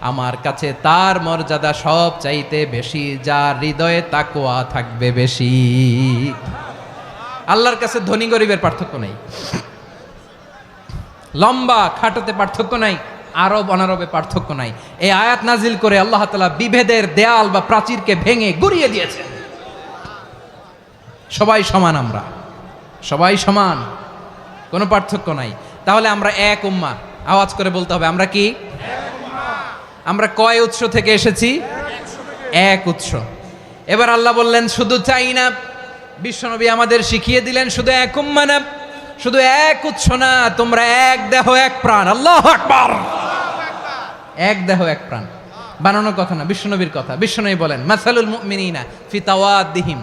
আমার কাছে তার মর্যাদা সব চাইতে বেশি যার হৃদয়ে তাকওয়া থাকবে বেশি। আল্লাহর কাছে ধনী গরিবের পার্থক্য নাই, লম্বা খাটোতে পার্থক্য নাই, আরব অনারবে পার্থক্য নাই। এই আয়াত নাজিল করে আল্লাহ তাআলা বিভেদের দেয়াল বা প্রাচীরকে ভেঙে গুড়িয়ে দিয়েছেন। সবাই সমান, আমরা সবাই সমান। কোনো পার্থক্য নাই। তাহলে আমরা এক উম্মা, আওয়াজ করে বলতে হবে আমরা কি? আমরা কয় উৎস থেকে এসেছি? এক উৎস। এবার আল্লাহ বললেন শুধু চাই না, বিশ্বনবী আমাদের শিখিয়ে দিলেন শুধু এক উম্মা না, শুধু এক উৎস না, তোমরা এক দেহ এক প্রাণ। আল্লাহু আকবার। এক দেহ এক প্রাণ, বানানোর কথা না, বিশ্বনবীর কথা। বিশ্বনবী বলেন মাসালুল মুমিনিনা ফি তাওয়াদ্দিহিম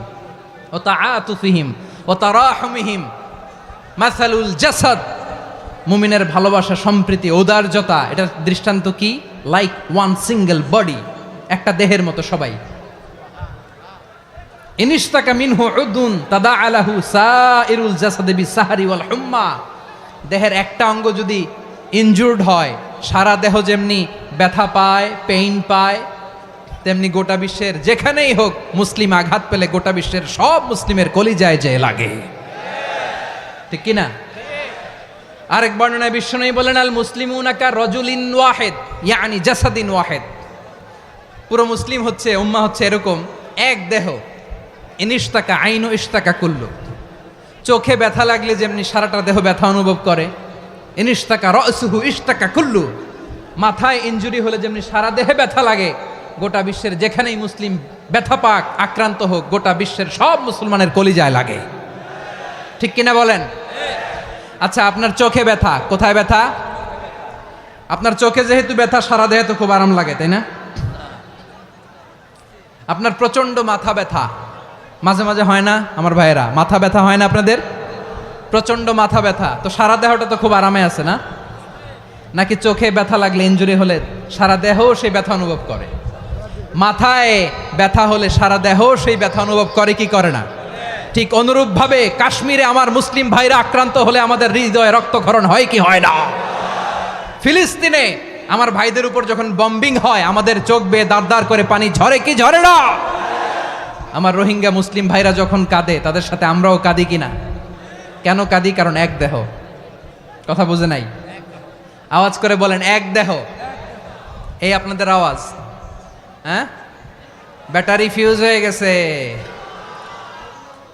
ওয়া তাআতুফিহিম ওয়া তারাহুমিহিম মাসালুল জাসাদ। মুমিনের ভালোবাসা, সম্প্রীতি, ঔদার্যতা, এটা দৃষ্টান্ত কি? লাইক ওয়ান সিঙ্গেল বডি, একটা দেহের মতো সবাই। ইনিশতাকা মিনহু উদুন তাদাআলাহু সাইরুল জাসাদি বিসাহরি ওয়াল হুম্মা। দেহের একটা অঙ্গ যদি ইনজুর্ড হয়, সারা দেহ যেমনি ব্যথা পায়, পেইন পায়, তেমনি গোটা বিশ্বের যেখানেই হোক মুসলিম আঘাত পেলে গোটা বিশ্বের সব মুসলিমের কলিজায় যে লাগে, ঠিক কিনা? আরেক বর্ণনায় বিশ্বনবী বলেন আল মুসলিমুনা কা রাজুলিন ওয়াহিদ ইয়ানি জাসাদিন ওয়াহিদ। পুরো মুসলিম হচ্ছে, উম্মাহ হচ্ছে এরকম এক দেহ। ইনিশতাকা আইনু ইশতাকা কুল্লু। চোখে ব্যথা লাগলে যেমনি সারাটা দেহ ব্যথা অনুভব করে, ইনিশতাকা রাসুহু ইশতাকা কুল্লু। মাথায় ইনজুরি হলে যেমনি সারা দেহে ব্যথা লাগে, গোটা বিশ্বের যেখানেই মুসলিম ব্যথা পাক, আক্রান্ত হোক, গোটা বিশ্বের সব মুসলমানের কলিজায় লাগে, ঠিক কিনা বলেন? আচ্ছা, আপনার চোখে ব্যথা, কোথায় ব্যথা? আপনার চোখে যেহেতু ব্যথা, সারা দেহে তো খুব আরাম লাগে, তাই না? আপনার প্রচন্ড মাথা ব্যথা মাঝে মাঝে হয় না আমার ভাইয়েরা? মাথা ব্যথা হয় না আপনাদের? প্রচন্ড মাথা ব্যথা, তো সারা দেহটা তো খুব আরামে আছে না? নাকি চোখে ব্যথা লাগলে, ইনজুরি হলে সারা দেহ সেই ব্যথা অনুভব করে? মাথায় ব্যথা হলে সারা দেহ সেই ব্যথা অনুভব করে কি করে না? ঠিক অনুরূপভাবে কাশ্মীরে আমার মুসলিম ভাইরা আক্রান্ত হলে আমাদের হৃদয়ে রক্তক্ষরণ হয় কি হয় না? ফিলিস্তিনে আমার ভাইদের উপর যখন বম্বিং হয়, আমাদের চোখ বেয়ে দাঁড় দাঁড় করে পানি ঝরে কি ঝরে না? আমার রোহিঙ্গা মুসলিম ভাইরা যখন কাঁদে, তাদের সাথে আমরাও কাঁদি কিনা? কেন কাঁদি? কারণ এক দেহ। কথা বুঝে নাই? আওয়াজ করে বলেন এক দেহ। এই আপনাদের আওয়াজ, হ্যাঁ? ব্যাটারি ফিউজ হয়ে গেছে,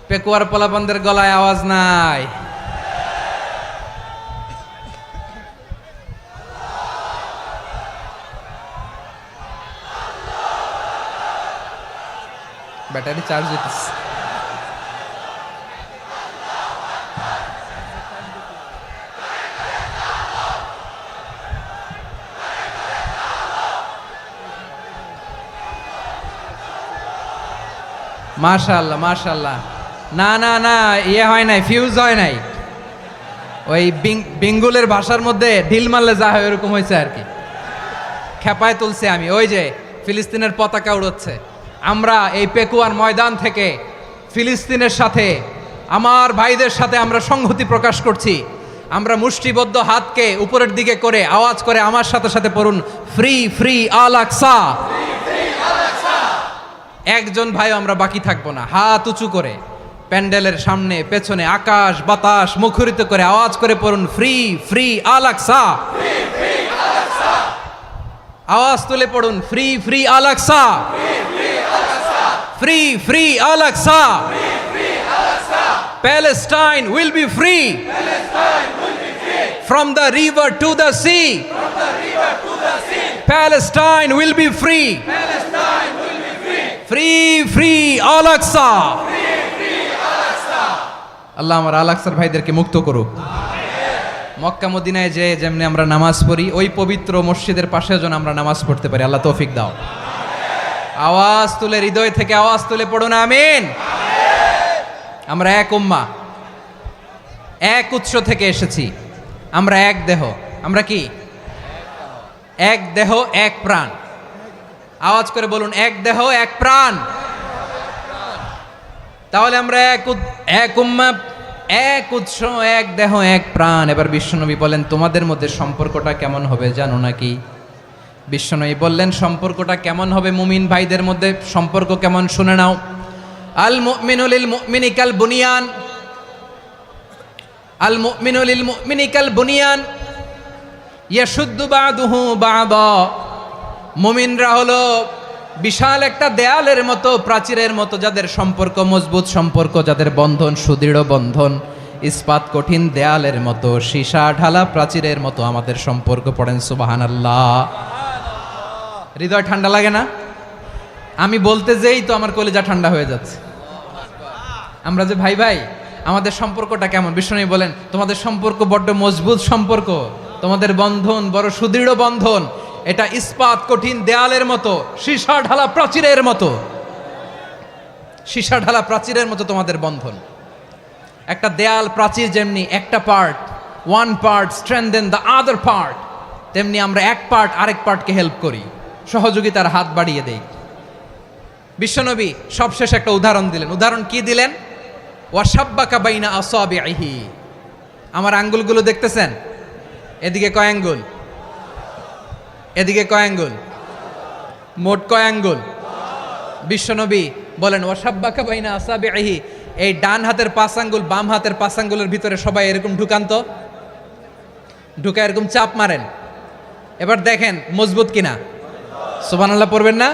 পেকুয়ার পোলাপানদের গলায় আওয়াজ নাই। ব্যাটারি চার্জ হইতেছে। মাশাআল্লাহ মাশাআল্লাহ। না না না, ইয়ে হয় নাই, ফিউজ হয় নাই। ওই বেঙ্গলের ভাষার মধ্যে ঢিল মারলে যা হয় ওরকম হয়েছে আর কি। খেপায় তুলছে আমি। ওই যে ফিলিস্তিনের পতাকা উড়োচ্ছে, আমরা এই পেকুয়ার ময়দান থেকে ফিলিস্তিনের সাথে, আমার ভাইদের সাথে আমরা সংহতি প্রকাশ করছি। আমরা মুষ্টিবদ্ধ হাতকে উপরের দিকে করে আওয়াজ করে আমার সাথে সাথে পড়ুন, ফ্রি ফ্রি আল আকসা। একজন ভাই আমরা বাকি থাকবো না। হাত উঁচু করে প্যান্ডেলের সামনে পেছনে আকাশ বাতাস মুখরিত করে আওয়াজ করে পড়ুন, ফ্রি ফ্রি আল আকসা। আওয়াজ তুলে পড়ুন, free free Al Aqsa, free free Al Aqsa. Palestine will be free from the river to the sea. Palestine will be free. Free free Al Aqsa. আল্লাহ আমার আল আকসার ভাইদেরকে মুক্ত করুক। মক্কা মদিনায় যে যেমনি আমরা নামাজ পড়ি, ওই পবিত্র মসজিদের পাশে যেন আমরা নামাজ পড়তে পারি। আল্লাহ তৌফিক দাও। আওয়াজ তুলে, হৃদয় থেকে আওয়াজ তুলে পড়ুন আমিন। আমরা এক উম্মাহ, এক উৎস থেকে এসেছি, আমরা এক দেহ। আমরা কি? এক দেহ এক প্রাণ। আওয়াজ করে বলুন, এক দেহ এক প্রাণ। তাহলে আমরা এক উম্মাহ, এক উৎস, এক দেহ এক প্রাণ। এবার বিশ্বনবী বলেন, তোমাদের মধ্যে সম্পর্কটা কেমন হবে জানো নাকি? বিশ্বনবী বললেন, সম্পর্কটা কেমন হবে মুমিন ভাইদের মধ্যে? সম্পর্ক কেমন শুনে নাও। আল মুমিনু লিল মুমিনি কাল বুনিয়ান, আল মুমিনু লিল মুমিনি কাল বুনিয়ান ইয়াশুদ্দু বাদুহু বাদা। মুমিনরা হলো বিশাল একটা দেয়ালের মতো, প্রাচীরের মতো, যাদের সম্পর্ক মজবুত সম্পর্ক, যাদের বন্ধন সুদৃঢ় বন্ধন। ইস্পাত কঠিন দেয়ালের মতো, সীসা ঢালা প্রাচীরের মতো আমাদের সম্পর্ক। পড়েন সুবহানাল্লাহ। হৃদয় ঠান্ডা লাগে না? আমি বলতে যেই তো আমার কলিজা ঠান্ডা হয়ে যাচ্ছে। আমরা যে ভাই ভাই, আমাদের সম্পর্কটা কেমন? বিষ্ণু বলেন তোমাদের সম্পর্ক বড্ড মজবুত সম্পর্ক, তোমাদের বন্ধন বড় সুদৃঢ় বন্ধন, এটা ইস্পাত কঠিন দেয়ালের মতো, সীসা ঢালা প্রাচীরের মতো। সীসা ঢালা প্রাচীরের মতো তোমাদের বন্ধন। একটা দেয়াল প্রাচীর যেমনি একটা part, one part strengthen the other part, তেমনি আমরা এক পার্ট আরেক পার্টকে হেল্প করি, সহযোগিতার হাত বাড়িয়ে দেই। বিশ্বনবী সবশেষ একটা উদাহরণ দিলেন। উদাহরণ কি দিলেন? ওয়াশাব্বাকা বাইনা আসাবিহি। আমার আঙ্গুলগুলো দেখতেছেন? এদিকে কয় আঙ্গুল, এদিকে কয় আঙ্গুল, মোট কয় আঙ্গুল? বিশ্বনবী বলেন ওয়াশাব্বাকা বাইনা আসাবিহি, এই ডান হাতের 5 আঙ্গুল বাম হাতের 5 আঙ্গুলের ভিতরে সবাই এরকম ঢুকান তো, ঢুকা এরকম চাপ মারেন। এবার দেখেন মজবুত কিনা। সুবহানাল্লাহ পড়বেন না?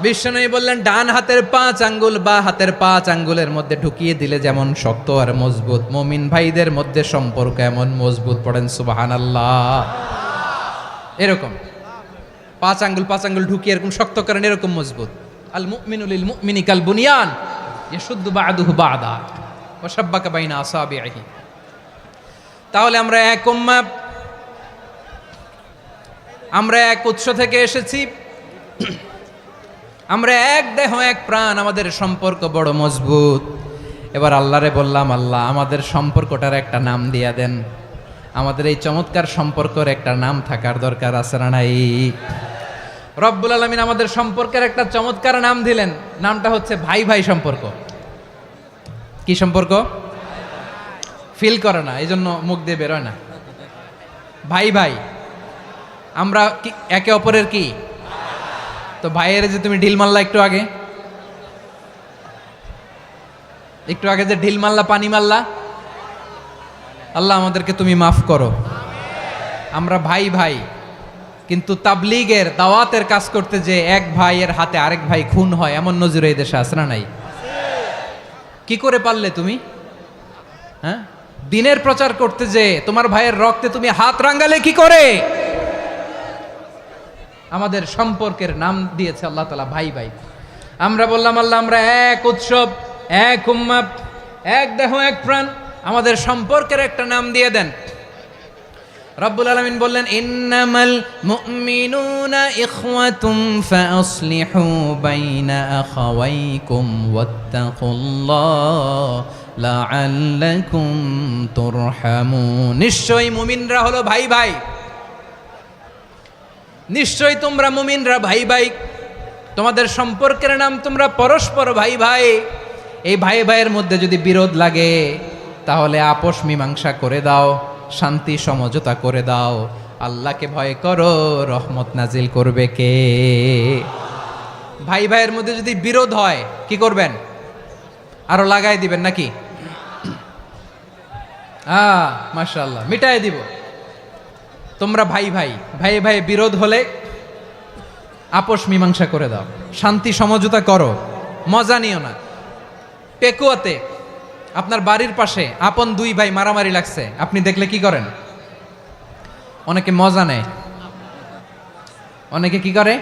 বিশ্বনবী বললেন ডান হাতের 5 আঙ্গুল বা হাতের 5 আঙ্গুলের মধ্যে ঢুকিয়ে দিলে যেমন শক্ত আর মজবুত, মুমিন ভাইদের মধ্যে সম্পর্ক এমন মজবুত। পড়েন সুবহানাল্লাহ। এরকম 5 আঙ্গুল ঢুকিয়ে এরকম শক্ত করেন, এরকম মজবুত। আল মুমিনু লিল মুমিনি কাল বুনিয়ান ইয়াশুদ্দু বা'দুহু বা'দা ওয়া শাব্বাকা বাইনা আসাবিহি। তাহলে আমরা এক উম্মাহ, আমরা এক উৎস থেকে এসেছি, আমরা এক দেহ এক প্রাণ, আমাদের সম্পর্ক বড় মজবুত। এবার আল্লাহরে বললাম, আল্লাহ আমাদের সম্পর্কটার একটা নাম দিয়া দেন। আমাদের এই চমৎকার সম্পর্কের একটা নাম থাকার দরকার আছে না নাই? রব্বুল আলামিন আমাদের সম্পর্কের একটা চমৎকার নাম দিলেন। নামটা হচ্ছে ভাই ভাই সম্পর্ক। কি সম্পর্ক? ফিল করে না, এই জন্য মুখ দিয়ে বেরোয় না। ভাই ভাই, আমরা কি একে অপরের কি? তো ভাইয়ের যে তুমি ঢিল মারলা একটু আগে, একটু আগে যে ঢিল মারলা, পানি মারলা, আল্লাহ আমাদেরকে তুমি মাফ করো। আমরা ভাই ভাই, কিন্তু তাবলীগের দাওয়াতের কাজ করতে যে এক ভাইয়ের হাতে আরেক ভাই খুন হয়, এমন নজির এই দেশে আছে না নাই? কি করে পারলে তুমি? হ্যাঁ, দিনের প্রচার করতে যে তোমার ভাইয়ের রক্তে তুমি হাত রাঙ্গালে কি করে? আমাদের সম্পর্কের নাম দিয়েছে আল্লাহ তাআলা ভাই ভাই। আমরা বললাম আল্লাহ আমরা এক উৎসব, এক উম্মাহ, এক দেহ এক প্রাণ, আমাদের সম্পর্কের একটা নাম দিয়ে দেন। রব্বুল আলামিন বললেন ইন্নামাল মুমিনুনা ইখওয়াতুম ফাসলিহু বাইনা আখাওয়াইকুম ওয়াত্তাকুল্লাহ লাআল্লাকুম তুরহামুন। নিশ্চয়ই মুমিনরা হলো ভাই ভাই, নিশ্চয়ই তোমরা মুমিনরা ভাই ভাই, তোমাদের সম্পর্কের নাম তোমরা পরস্পর ভাই ভাই। এই ভাই ভাইয়ের মধ্যে যদি বিরোধ লাগে তাহলে আপোষ মীমাংসা করে দাও, শান্তি সমঝোতা করে দাও। আল্লাহকে ভয় করো, রহমত নাজিল করবে কে? ভাই ভাইয়ের মধ্যে যদি বিরোধ হয় কি করবেন? আরো লাগাই দিবেন নাকি? মাশাআল্লাহ, মিটাই দিব। তোমরা ভাই ভাই, ভাই ভাই বিরোধ হলে আপোষ মীমাংসা করে দাও, শান্তি সমঝোতা করো, মজা নিও না। পেকুয়াতে আপনার বাড়ির পাশে আপন 2 ভাই মারামারি লাগছে, আপনি দেখলে কি করেন? অনেকে মজা নেয়। অনেকে কি করে?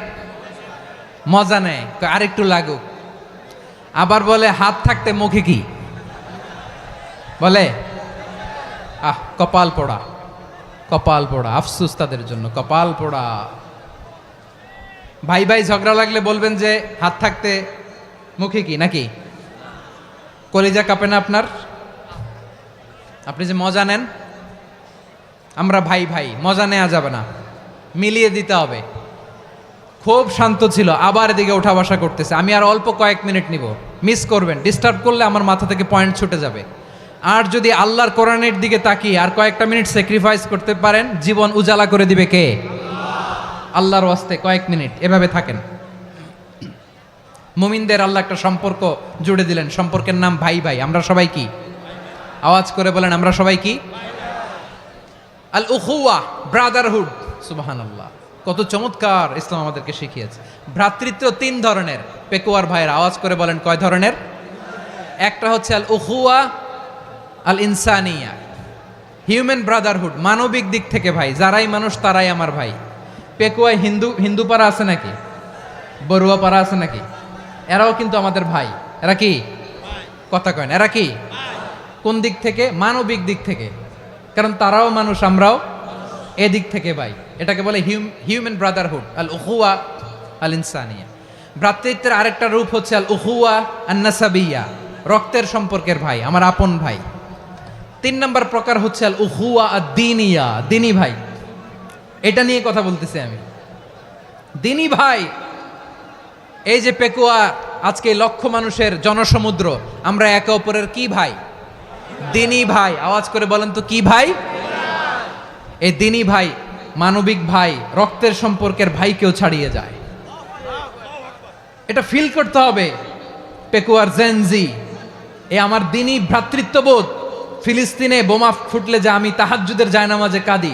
মজা নেয়, আরেকটু লাগুক। আবার বলে হাত থাকতে মুখে কি বলে? কপাল পোড়া, কপাল পোড়া। আফসোস তাদের জন্য, কপাল পোড়া। ভাই ভাই ঝগড়া লাগলে বলবেন যে হাত থাকতে মুখে কি, নাকি? কলিজা কাঁপে না আপনার? আপনি যে মজা নেন। আমরা ভাই ভাই, মজা নেওয়া যাবে না, মিলিয়ে দিতে হবে। খুব শান্ত ছিল, আবার এদিকে ওঠা বসা করতেছে। আমি আর অল্প কয়েক মিনিট নিব, মিস করবেন। ডিস্টার্ব করলে আমার মাথা থেকে পয়েন্ট ছুটে যাবে। আর যদি আল্লাহর কোরআনের দিকে তাকিয়ে আর কয়েকটা মিনিট স্যাক্রিফাইস করতে পারেন, জীবন উজালা করে দিবে কে? আল্লাহর ওয়াস্তে কয়েক মিনিট এভাবে থাকেন। মুমিনদের আল্লাহ একটা সম্পর্ক জুড়ে দিলেন, সম্পর্কের নাম ভাই ভাই। আমরা সবাই কি? আওয়াজ করে বলেন, আমরা সবাই কি? আল উখুয়া, ব্রাদারহুড। সুবহানাল্লাহ, কত চমৎকার ইসলাম আমাদেরকে শিখিয়েছে। ভ্রাতৃত্ব 3 ধরনের। পেকুয়ার ভাইয়ের আওয়াজ করে বলেন কয় ধরনের? একটা হচ্ছে আল উখুয়া আল ইনসানিয়া, হিউম্যান ব্রাদারহুড, মানবিক দিক থেকে ভাই, যারাই মানুষ তারাই আমার ভাই। পেকুয়ায় হিন্দু পাড়া আছে নাকি? বড়ুয়া পাড়া আছে নাকি? এরাও কিন্তু আমাদের ভাই। এরা কি কথা কয় না? এরা কি কোন দিক থেকে? মানবিক দিক থেকে, কারণ তারাও মানুষ, আমরাও এদিক থেকে ভাই। এটাকে বলে হিউম্যান ব্রাদারহুড, আল উখুয়া আল ইনসানিয়া। ভ্রাতৃত্বের আরেকটা রূপ হচ্ছে আল উখুয়া আন নাসাবিয়া, রক্তের সম্পর্কের ভাই, আমার আপন ভাই। 3 নম্বর প্রকার হচ্ছে আল উখুয়া আদ দ্বীনিয়া, দ্বীনি ভাই। এটা নিয়ে কথা বলতেছি আমি, দ্বীনি ভাই। এই যে পেকুয়া, আজকে লক্ষ মানুষের জনসমুদ্র, আমরা একে অপরের কি ভাই? দ্বীনি ভাই। আওয়াজ করে বলেন তো কি ভাই? এই দ্বীনি ভাই, মানবিক ভাই, রক্তের সম্পর্কের ভাইকেও ছাড়িয়ে যায়। এটা ফিল করতে হবে। পেকুয়ার জেনজি, এ আমার দ্বীনি ভ্রাতৃত্ববোধ। ফিলিস্তিনে বোমা ফুটলে যে আমি তাহাজ্জুদের জায়নামাজে কাঁদি,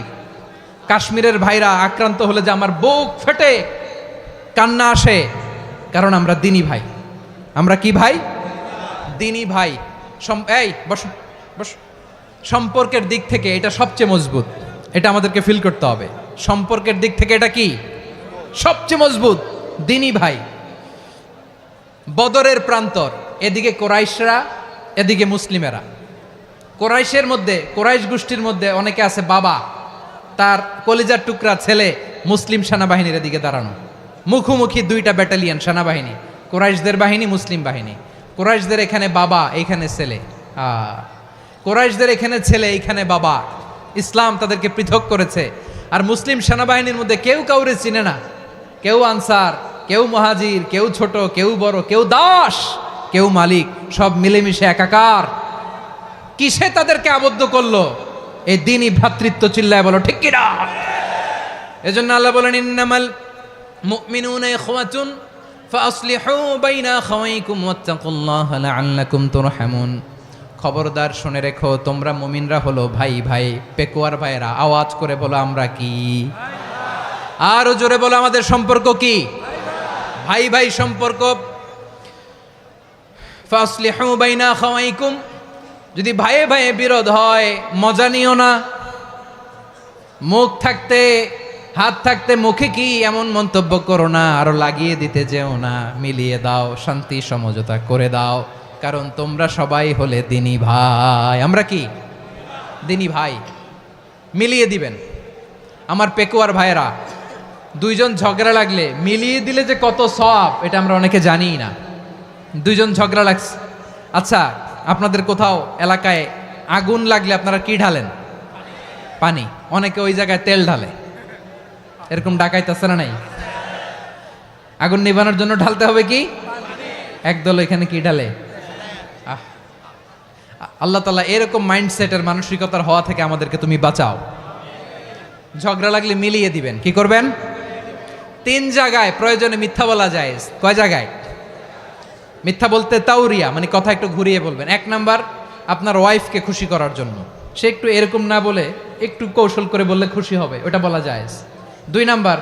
কাশ্মীরের ভাইরা আক্রান্ত হলে যে আমার বুক ফেটে কান্না আসে, কারণ আমরা দ্বীনি ভাই। আমরা কি ভাই? দ্বীনি ভাই। এই বস বস। সম্পর্কের দিক থেকে এটা সবচেয়ে মজবুত, এটা আমাদেরকে ফিল করতে হবে। সম্পর্কের দিক থেকে এটা কি সবচেয়ে মজবুত? দ্বীনি ভাই। বদরের প্রান্তর, এদিকে কোরাইশরা, এদিকে মুসলিমেরা। কোরাইশের মধ্যে, কোরাইশ গোষ্ঠীর মধ্যে অনেকে আছে বাবা, তার কলিজার টুকরা ছেলে মুসলিম সেনাবাহিনীর এদিকে দাঁড়ানো, মুখোমুখি 2টা ব্যাটালিয়ন সেনাবাহিনী, কোরাইশদের বাহিনী, মুসলিম বাহিনী। কোরাইশদের এখানে বাবা, এইখানে ছেলে। কোরাইশদের এখানে ছেলে, এইখানে বাবা। ইসলাম তাদেরকে পৃথক করেছে। আর মুসলিম সেনাবাহিনীর মধ্যে কেউ কাউরে চিনে না, কেউ আনসার, কেউ মুহাজির, কেউ ছোট, কেউ বড়, কেউ দাস, কেউ মালিক, সব মিলেমিশে একাকার। কিসে তাদেরকে আবদ্ধ করলো? এই দ্বীনি ভ্রাতৃত্ব। চিল্লায় বলো ঠিক কিনা? এজন্য আল্লাহ বলেন, ইন্নামাল মুমিনুনা ইখওয়াতুন ফাসলিহু বাইনা আখাওয়াইকুম ওয়াত্তাকুল্লাহা লাআল্লাকুম তুরহামুন। খবরদার শুনে রেখো, তোমরা মুমিনরা হলো ভাই ভাই। পেকুয়ার ভাইরা আওয়াজ করে বলো আমরা কি? আরো জোরে বলো আমাদের সম্পর্ক কি? ভাই ভাই সম্পর্ক। ফাসলিহু বাইনা আখাওয়াইকুম, যদি ভাইয়ে ভাইয়ে বিরোধ হয় মজা নিও না। মুখ থাকতে, হাত থাকতে মুখে কি এমন মন্তব্য করো না, আরো লাগিয়ে দিতে যেও না। মিলিয়ে দাও, শান্তি সমঝোতা করে দাও, কারণ তোমরা সবাই হলে দ্বীনি ভাই। আমরা কি দ্বীনি ভাই? মিলিয়ে দিবেন। আমার পেকুয়ার ভাইয়েরা, 2 জন ঝগড়া লাগলে মিলিয়ে দিলে যে কত সওয়াব, এটা আমরা অনেকে জানিই না। 2 জন ঝগড়া লাগছে, আচ্ছা আপনাদের কোথাও এলাকায় আগুন লাগলে আপনারা কি ঢালেন? পানি। অনেকে ওই জায়গায় তেল ঢালে, এরকম ডাকাইতেছে না নাই? আগুন নিভানোর জন্য ঢালতে হবে কি? একদল এখানে কি ঢালে? আল্লাহ তাআলা এরকম মাইন্ডসেটের, মানসিকতার হওয়া থেকে আমাদেরকে তুমি বাঁচাও। ঝগড়া লাগলে মিলিয়ে দিবেন। কি করবেন? 3 জায়গায় প্রয়োজনে মিথ্যা বলা যায়। কয় জায়গায় মিথ্যা বলতে? তাউরিয়া, মানে কথা একটু ঘুরিয়ে বলবেন। 1 নাম্বার, আপনার ওয়াইফকে খুশি করার জন্য, সে একটু এরকম না বলে একটু কৌশল করে বললে খুশি হবে, ওটা বলা যায়। 2 নাম্বার,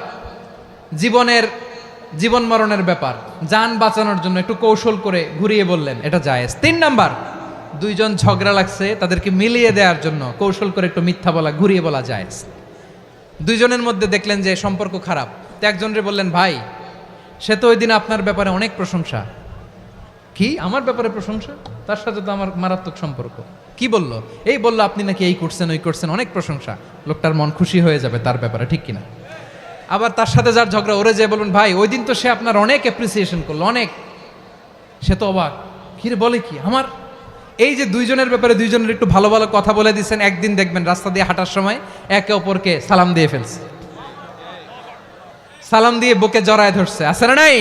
জীবন মরণের ব্যাপার, জান বাঁচানোর জন্য একটু কৌশল করে ঘুরিয়ে বললেন, এটা জায়েজ। 3 নাম্বার, 2 জন ঝগড়া লাগছে, তাদেরকে মিলিয়ে দেওয়ার জন্য কৌশল করে একটু মিথ্যা বলা, ঘুরিয়ে বলা জায়েজ। 2 জনের মধ্যে দেখলেন যে সম্পর্ক খারাপ, তো একজনরে বললেন, ভাই সে তো ওই দিন আপনার ব্যাপারে অনেক প্রশংসা। কি আমার ব্যাপারে প্রশংসা? তার সাথে তো আমার মারাত্মক সম্পর্ক। কি বলল? এই বলল আপনি নাকি এই করছেন ওই করছেন, অনেক প্রশংসা। লোকটার মন খুশি হয়ে যাবে তার ব্যাপারে, ঠিক কিনা? আবার তার সাথে যার ঝগড়া, ওরে যে বলুন, ভাই ওই দিন তো সে আপনার অনেক অ্যাপ্রিসিয়েশন করলো, অনেক। সে তো অবাক, কি রে বলে কি? আমার এই যে 2 জনের ব্যাপারে 2 জনের একটু ভালো ভালো কথা বলে দিচ্ছেন, একদিন দেখবেন রাস্তা দিয়ে হাঁটার সময় একে অপরকে সালাম দিয়ে ফেলছে, সালাম দিয়ে বুকে জড়ায় ধরছে, আছে না নাই?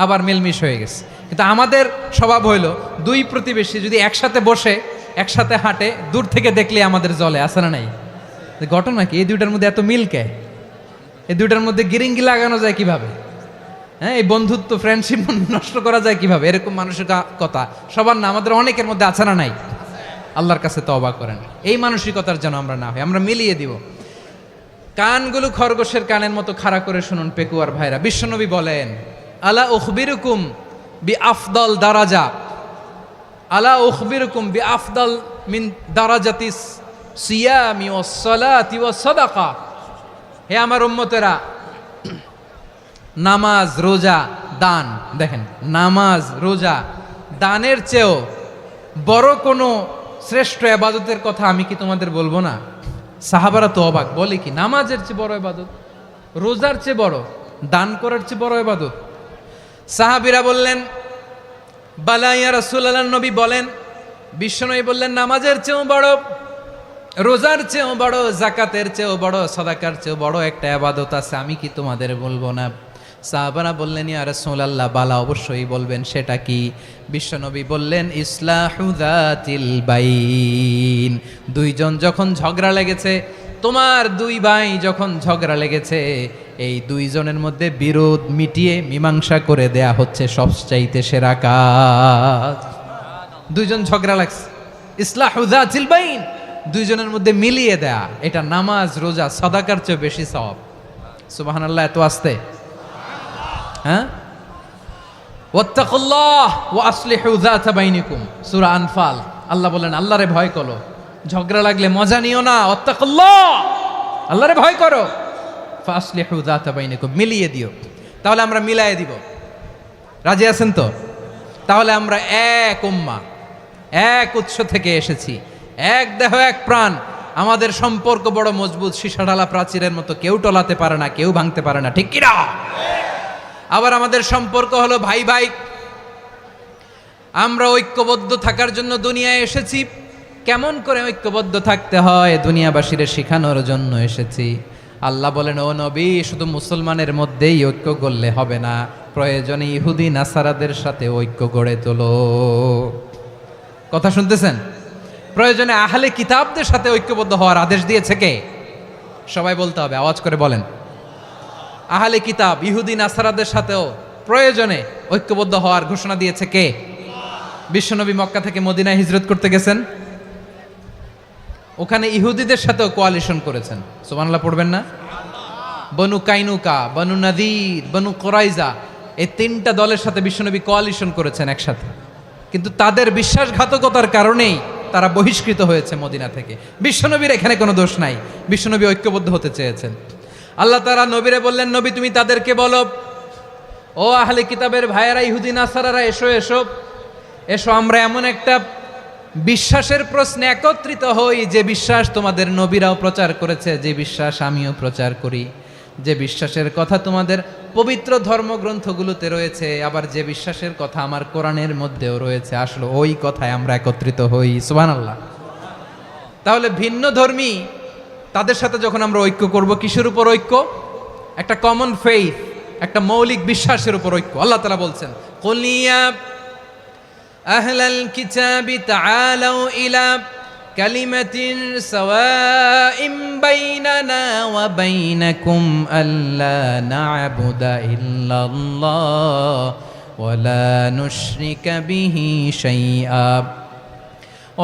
আবার মিলমিশ হয়ে গেছে। কিন্তু আমাদের স্বভাব হইল, 2 প্রতিবেশী যদি একসাথে বসে একসাথে হাঁটে, দূর থেকে দেখলে আমাদের জলে, আছে না নাই? ঘটনা কি? এই 2টার মধ্যে এত মিল কে? এই 2টার মধ্যে গিরিঙ্গি লাগানো যায় কিভাবে? হ্যাঁ, এই বন্ধুত্ব, ফ্রেন্ডশিপ নষ্ট করা যায় কিভাবে? এরকম মানসিকতা সবার না, আমাদের অনেকের মধ্যে আছে না নাই? আল্লাহর কাছে তওবা করেন, এই মানসিকতার যেন আমরা না হই, আমরা মিলিয়ে দিব। কানগুলো খরগোশের কানের মতো খাড়া করে শুনুন পেকুয়ার ভাইরা। বিশ্বনবী বলেন, আলা উখবিরুকুম বি আফদল দারাজা, আলা উখবিরুকুম বিআফদাল মিন দারাজাতিস সিয়ামি ওয়াস সালাতি ওয়াস সাদাকা, হে আমার উম্মতেরা, নামাজ, রোজা, দান, দেখেন নামাজ, রোজা, দানের চেয়েও বড় কোনো শ্রেষ্ঠ ইবাদতের কথা আমি কি তোমাদের বলবো না? সাহাবারা তো অবাক, বলে কি নামাজের চেয়ে বড় ইবাদত, রোজার চেয়ে বড়, দান করার চেয়ে বড় ইবাদত? সাহাবীরা বললেন বালা ইয়া রাসূলুল্লাহ, নবী বলেন, বিশ্বনবী বললেন নামাজের চেয়েও বড়, রোজার চেয়েও বড়, যাকাতের চেয়েও বড়, সাদাকার চেয়েও বড় একটা ইবাদত আছে, আমি কি তোমাদের বলবো না? সাহাবারা বললেন ইয়া রাসূলুল্লাহ, বালা অবশ্যই বলবেন, সেটা কি? বিশ্বনবী বললেন ইসলাহু যাতিল বাইন, দুইজন যখন ঝগড়া লেগেছে, তোমার দুই ভাই যখন ঝগড়া লেগেছে, এই দুইজনের মধ্যে বিরোধ মিটিয়ে মীমাংসা করে দেয়া হচ্ছে সবচাইতে সেরা কাজ। দুইজন ঝগড়া লাগছে, ইসলাহু যাতিল বাইন, দুইজনের মধ্যে মিলিয়ে দেয়া, এটা নামাজ, রোজা, সাদাকার চেয়ে বেশি সওয়াব। সুবহানাল্লাহ, এত আস্তে, হ্যাঁ? ওয়াত্তাকুল্লাহ ওয়া আসলিহু যাতা বাইনিকুম, সূরা আনফাল। আল্লাহ বলেন আল্লাহরে ভয় করো, ঝগড়া লাগলে মজা নিও না, ওয়াত্তাকুল্লাহ, আল্লাহরে ভয় করো, ফাসলিহু যাতা বাইনিকুম, মিলিয়ে দিও। তাহলে আমরা মিলায়ে দিব, রাজি আছেন তো? তাহলে আমরা এক উম্মাহ, এক উৎস থেকে এসেছি, এক দেহ এক প্রাণ, আমাদের সম্পর্ক বড় মজবুত, সীসাঢালা প্রাচীরের মতো, কেউ টলাতে পারে না, কেউ ভাঙতে পারে না, ঠিক কিনা? আবার আমাদের সম্পর্ক হলো ভাই ভাই, আমরা ঐক্যবদ্ধ থাকার জন্য দুনিয়ায় এসেছি। কেমন করে ঐক্যবদ্ধ থাকতে হয় দুনিয়াবাসীরে শেখানোর জন্য এসেছি। আল্লাহ বলেন ও নবী, শুধু মুসলমানের মধ্যেই ঐক্য গড়লে হবে না, প্রয়োজনে ইহুদি নাসারাদের সাথে ঐক্য গড়ে তোলো। কথা শুনতেছেন? প্রয়োজনে আহলে কিতাবদের সাথে ঐক্যবদ্ধ হওয়ার আদেশ দিয়েছে কে? সবাই বলতে হবে, আওয়াজ করে বলেন। আহলে কিতাব ইহুদি নাসারাদের সাথেও প্রয়োজনে ঐক্যবদ্ধ হওয়ার ঘোষণা দিয়েছে কে? বিশ্বনবী মক্কা থেকে মদিনায় হিজরত করতে গেছেন, ওখানে ইহুদিদের সাথেও কোয়ালিশন করেছেন। সুবহানাল্লাহ পড়বেন না? বনু কাইনুকা, বনু নাদির, বনু কুরাইজা, এই তিনটা দলের সাথে বিশ্বনবী কোয়ালিশন করেছেন একসাথে, কিন্তু তাদের বিশ্বাসঘাতকতার কারণেই তারা বহিষ্কৃত হয়েছে মদিনা থেকে। বিশ্বনবীর এখানে কোনো দোষ নাই, বিশ্বনবী ঐক্যবদ্ধ হতে চেয়েছেন। আল্লাহ তাআলা নবীরে বললেন, নবী তুমি তাদেরকে বলো, ও আহলে কিতাবের ভাইয়েরা, ইহুদি নাসারারা, এসো এসো এসো, আমরা এমন একটা বিশ্বাসের প্রশ্নে একত্রিত হই, যে বিশ্বাস তোমাদের নবীরাও প্রচার করেছে, যে বিশ্বাস আমিও প্রচার করি, যে বিশ্বাসের কথা তোমাদের পবিত্র ধর্মগ্রন্থগুলোতে রয়েছে, আবার যে বিশ্বাসের কথা আমার কোরআনের মধ্যেও রয়েছে, আসলে ওই কথায় আমরা একত্রিত হই। সুবহানাল্লাহ। তাহলে ভিন্ন ধর্মী তাদের সাথে যখন আমরা ঐক্য করব, কিসের উপর ঐক্য? একটা কমন ফেইথ, একটা মৌলিক বিশ্বাসের উপর ঐক্য। আল্লাহ তাআলা বলছেন, কুল ইয়া আহলাল কিতাবি তাআলাউ ইলা কালিমাতিন সাওয়াইম বাইনানা ওয়া বাইনাকুম আল্লা না'বুদা ইল্লাল্লাহ ওয়া লা নুশরিকা বিহি শাইআ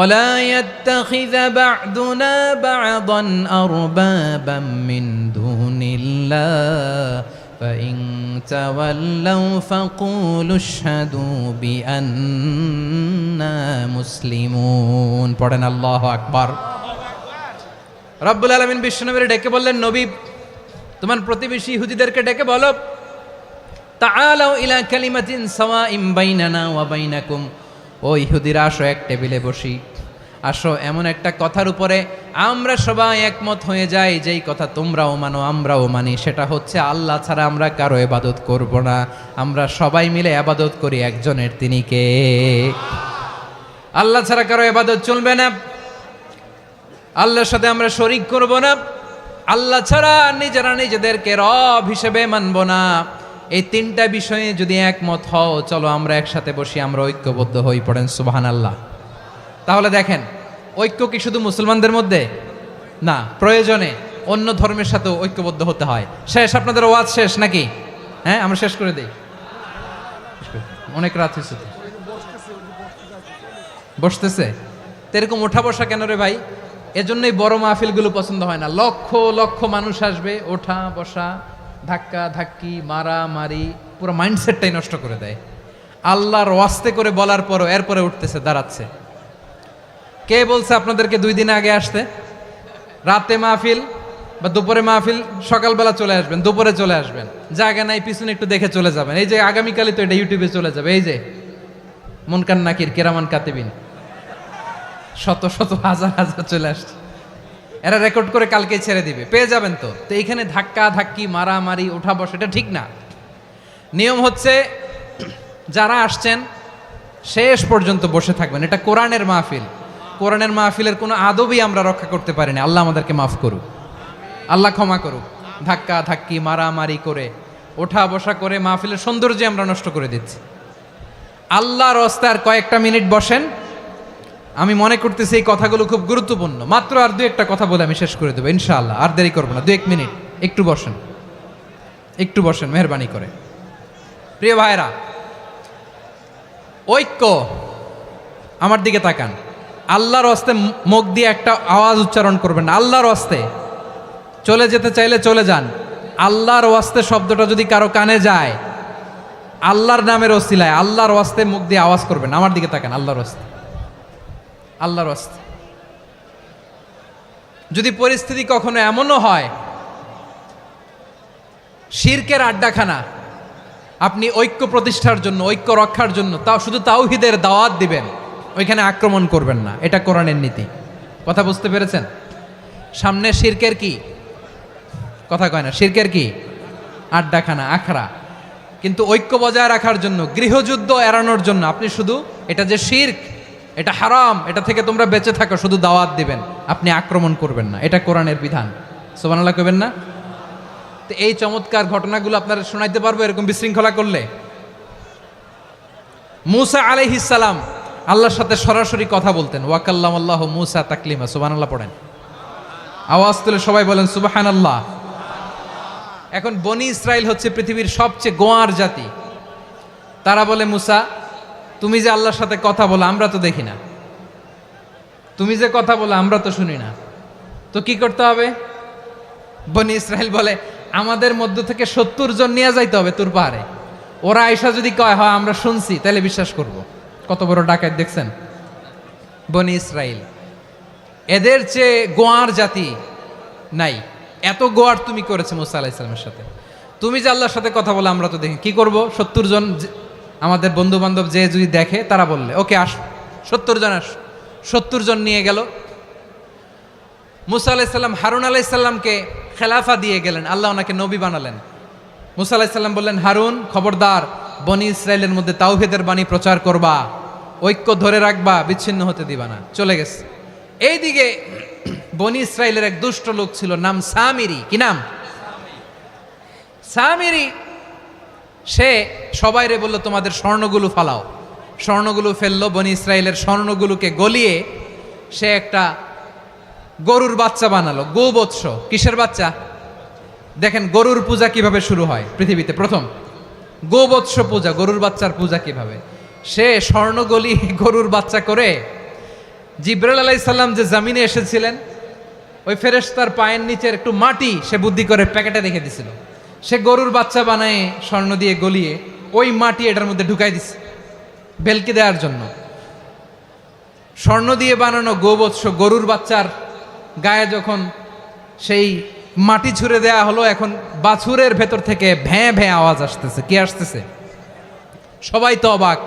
ولا يتخذ بعضنا بعضا أربابا من دون الله فإن تولوا فقولوا اشهدوا بأننا مسلمون। পড়েন আল্লাহু আকবার। রব্বুল আলামিন বিশ্বনবীর ডেকে বললেন, নবী তোমার প্রতিবেশী ইহুদিদেরকে ডেকে বলো, তাআলাউ ইলা কালিমাতিন সাওয়াইম বাইনানা ওয়া বাইনাকুম, ও ইহুদিরা আসো, এক টেবিলে বসি, আসো এমন একটা কথার উপরে আমরা সবাই একমত হয়ে যাই, যেই কথা তোমরাও মানো আমরাও মানি, সেটা হচ্ছে আল্লাহ ছাড়া আমরা কারো ইবাদত করব না, আমরা সবাই মিলে ইবাদত করি একজনের, তিনি কে? আল্লাহ ছাড়া কারো ইবাদত চলবে না, আল্লাহর সাথে আমরা শরীক করব না, আল্লাহ ছাড়া নিজেরা নিজেদেরকে রব হিসেবে মানব না। এই তিনটা বিষয়ে যদি একমত হও, চলো আমরা একসাথে বসি, আমরা ঐক্যবদ্ধ হই। পড়েন সুবহানাল্লাহ। তাহলে দেখেন, ঐক্য কি শুধু মুসলমানদের মধ্যে না, প্রয়োজনে অন্য ধর্মের সাথে ঐক্যবদ্ধ হতে হয়। শেষ? আপনাদের ওয়াজ শেষ নাকি? হ্যাঁ, আমরা শেষ করে দেই, অনেক রাত হয়েছে। বসতেছে তো এরকম ওঠা বসা কেন রে ভাই? এজন্যই বড় মাহফিলগুলো পছন্দ হয় না। লক্ষ লক্ষ মানুষ আসবে, ওঠা বসা, ধাক্কা ধাক্কি, মারা মারি, পুরো মাইন্ডসেটটাই নষ্ট করে দেয়। আল্লাহর ওয়াস্তে করে বলার পরও এরপরে উঠতেছে, দাঁড়াচ্ছে। কে বলছে আপনাদেরকে 2 দিন আগে আসতে? রাতে মাহফিল বা দুপুরে মাহফিল, সকালবেলা চলে আসবেন, দুপুরে চলে আসবেন, জায়গা নাই পিছনে একটু দেখে চলে যাবেন। এই যে আগামীকালই তো এটা ইউটিউবে চলে যাবে, এই যে মুনকার নাকির কেরামান কাতিবিন শত শত হাজার হাজার চলে আসছে, এরা রেকর্ড করে কালকে ছেড়ে দিবে, পেয়ে যাবেন। তো এইখানে ধাক্কা ধাক্কি মারামারি ওঠা বসা এটা ঠিক না। নিয়ম হচ্ছে যারা আসছেন শেষ পর্যন্ত বসে থাকবেন। এটা কোরআনের মাহফিল, কোরআনের মাহফিলের কোনো আদবই আমরা রক্ষা করতে পারিনি। আল্লাহ আমাদেরকে মাফ করুক, আল্লাহ ক্ষমা করুক। ধাক্কা ধাক্কি মারামারি করে ওঠা বসা করে মাহফিলের সৌন্দর্য আমরা নষ্ট করে দিচ্ছি। আল্লাহর রাস্তায় আর কয়েকটা মিনিট বসেন। আমি মনে করতেছি এই কথাগুলো খুব গুরুত্বপূর্ণ। মাত্র আর 2-1টা কথা বলে আমি শেষ করে দেবো ইনশাআল্লাহ, আর দেরি করবো না। 2-1 মিনিট একটু বসেন, একটু বসেন মেহরবানি করে। প্রিয় ভাইরা, ঐক্য, আমার দিকে তাকান। আল্লাহর ওয়াস্তে মুখ দিয়ে একটা আওয়াজ উচ্চারণ করবেন না। আল্লাহর ওয়াস্তে চলে যেতে চাইলে চলে যান। আল্লাহর ওয়াস্তে শব্দটা যদি কারো কানে যায়, আল্লাহর নামের ওসিলায় আল্লাহর ওয়াস্তে মুখ দিয়ে আওয়াজ করবেন। আমার দিকে তাকান। আল্লাহর ওয়াস্তে, আল্লাহর ওয়াস্তে। যদি পরিস্থিতি কখনো এমনও হয় শিরকের আড্ডাখানা, আপনি ঐক্য প্রতিষ্ঠার জন্য, ঐক্য রক্ষার জন্য তাও শুধু তাওহীদের দাওয়াত দিবেন, ওইখানে আক্রমণ করবেন না। এটা কোরআনের নীতি। কথা বুঝতে পেরেছেন? সামনে শিরকের কি কথা কয় না, শিরকের কি আড্ডাখানা, আখড়া। কিন্তু ঐক্য বজায় রাখার জন্য, গৃহযুদ্ধ এড়ানোর জন্য আপনি শুধু এটা যে শিরক, এটা হারাম, এটা থেকে তোমরা বেঁচে থাকো, শুধু দাওয়াত দিবেন, আপনি আক্রমণ করবেন না। এটা কোরআনের বিধান। সুবহানাল্লাহ কইবেন না? তো এই চমৎকার ঘটনাগুলো আপনারা শোনাইতে পারবো এরকম বিশৃঙ্খলা করলে। মূসা আলাইহিস সালাম আল্লাহর সাথে সরাসরি কথা বলতেন। ওয়াকাল্লামাল্লাহু মূসা তাকলিমা। সুবহানাল্লাহ পড়েন, আওয়াজ তুলে সবাই বলেন সুবহানাল্লাহ। এখন বনি ইসরাইল হচ্ছে পৃথিবীর সবচেয়ে গোয়ার জাতি। তারা বলে, মূসা তুমি যে আল্লাহর সাথে কথা বলো আমরা তো দেখি না, তুমি যে কথা বলো আমরা তো শুনি না, তো কি করতে হবে? বনি ইসরাইল বলে, আমাদের মধ্য থেকে 70 জন নিয়ে যাইতে হবে তুর পাহাড়ে। ওরা আয়সা যদি কয় হয় আমরা শুনছি, তাহলে বিশ্বাস করব। কত বড় ডাকাত দেখছেন বনি ইসরাইল। এদের চেয়ে গোয়ার জাতি নাই। এত গোয়ার তুমি করেছে মুসা আলাইহিস সালামের সাথে। তুমি যে আল্লাহর সাথে কথা বলে আমরা তো দেখি, কি করব? 70 জন আমাদের বন্ধু বান্ধব যে যদি দেখে, তারা বললে ওকে আস, 70 জন আস। 70 জন নিয়ে গেল। মুসা আলাইহিস সালাম হারুন আলাইহিস সালামকে খেলাফা দিয়ে গেলেন, আল্লাহ ওনাকে নবী বানালেন। মুসা আলাইহিস সালাম বললেন, হারুন খবরদার, বনি ইসরাইলের মধ্যে তাওহীদের বাণী প্রচার করবা, ঐক্য ধরে রাখবা, বিচ্ছিন্ন হতে দিবা না। চলে গেছে। এইদিকে বনি ইসরাইলের এক দুষ্ট লোক ছিল, নাম সামিরি। কি নাম? সামিরি। সে সবাইরে বলল, তোমাদের স্বর্ণগুলো ফালাও। স্বর্ণগুলো ফেললো। বনি ইসরাইলের স্বর্ণগুলোকে গলিয়ে সে একটা গরুর বাচ্চা বানালো। গোবৎস। কিসের বাচ্চা? দেখেন গরুর পূজা কিভাবে শুরু হয় পৃথিবীতে প্রথম। গোবৎস পূজা, গরুর বাচ্চার পূজা কিভাবে। সে স্বর্ণ গলিয়ে গরুর বাচ্চা করে, জিবরাইল আলাইহিস সালাম যে জমিনে এসেছিলেন, ওই ফেরেশতার পায়ের নিচের একটু মাটি সে বুদ্ধি করে প্যাকেটে রেখে দিছিল। সে গরুর বাচ্চা বানায় স্বর্ণ দিয়ে গলিয়ে ওই মাটি এটার মধ্যে ঢুকাই দিছে ভেলকি দেওয়ার জন্য। স্বর্ণ দিয়ে বানানো গোবৎস গরুর বাচ্চার গায়ে যখন সেই মাটি ছুঁড়ে দেয়া হলো, এখন বাছুরের ভেতর থেকে ভ্যাঁ ভ্যাঁ আওয়াজ আসতেছে। কি আসতেছে? সবাই তো অবাক।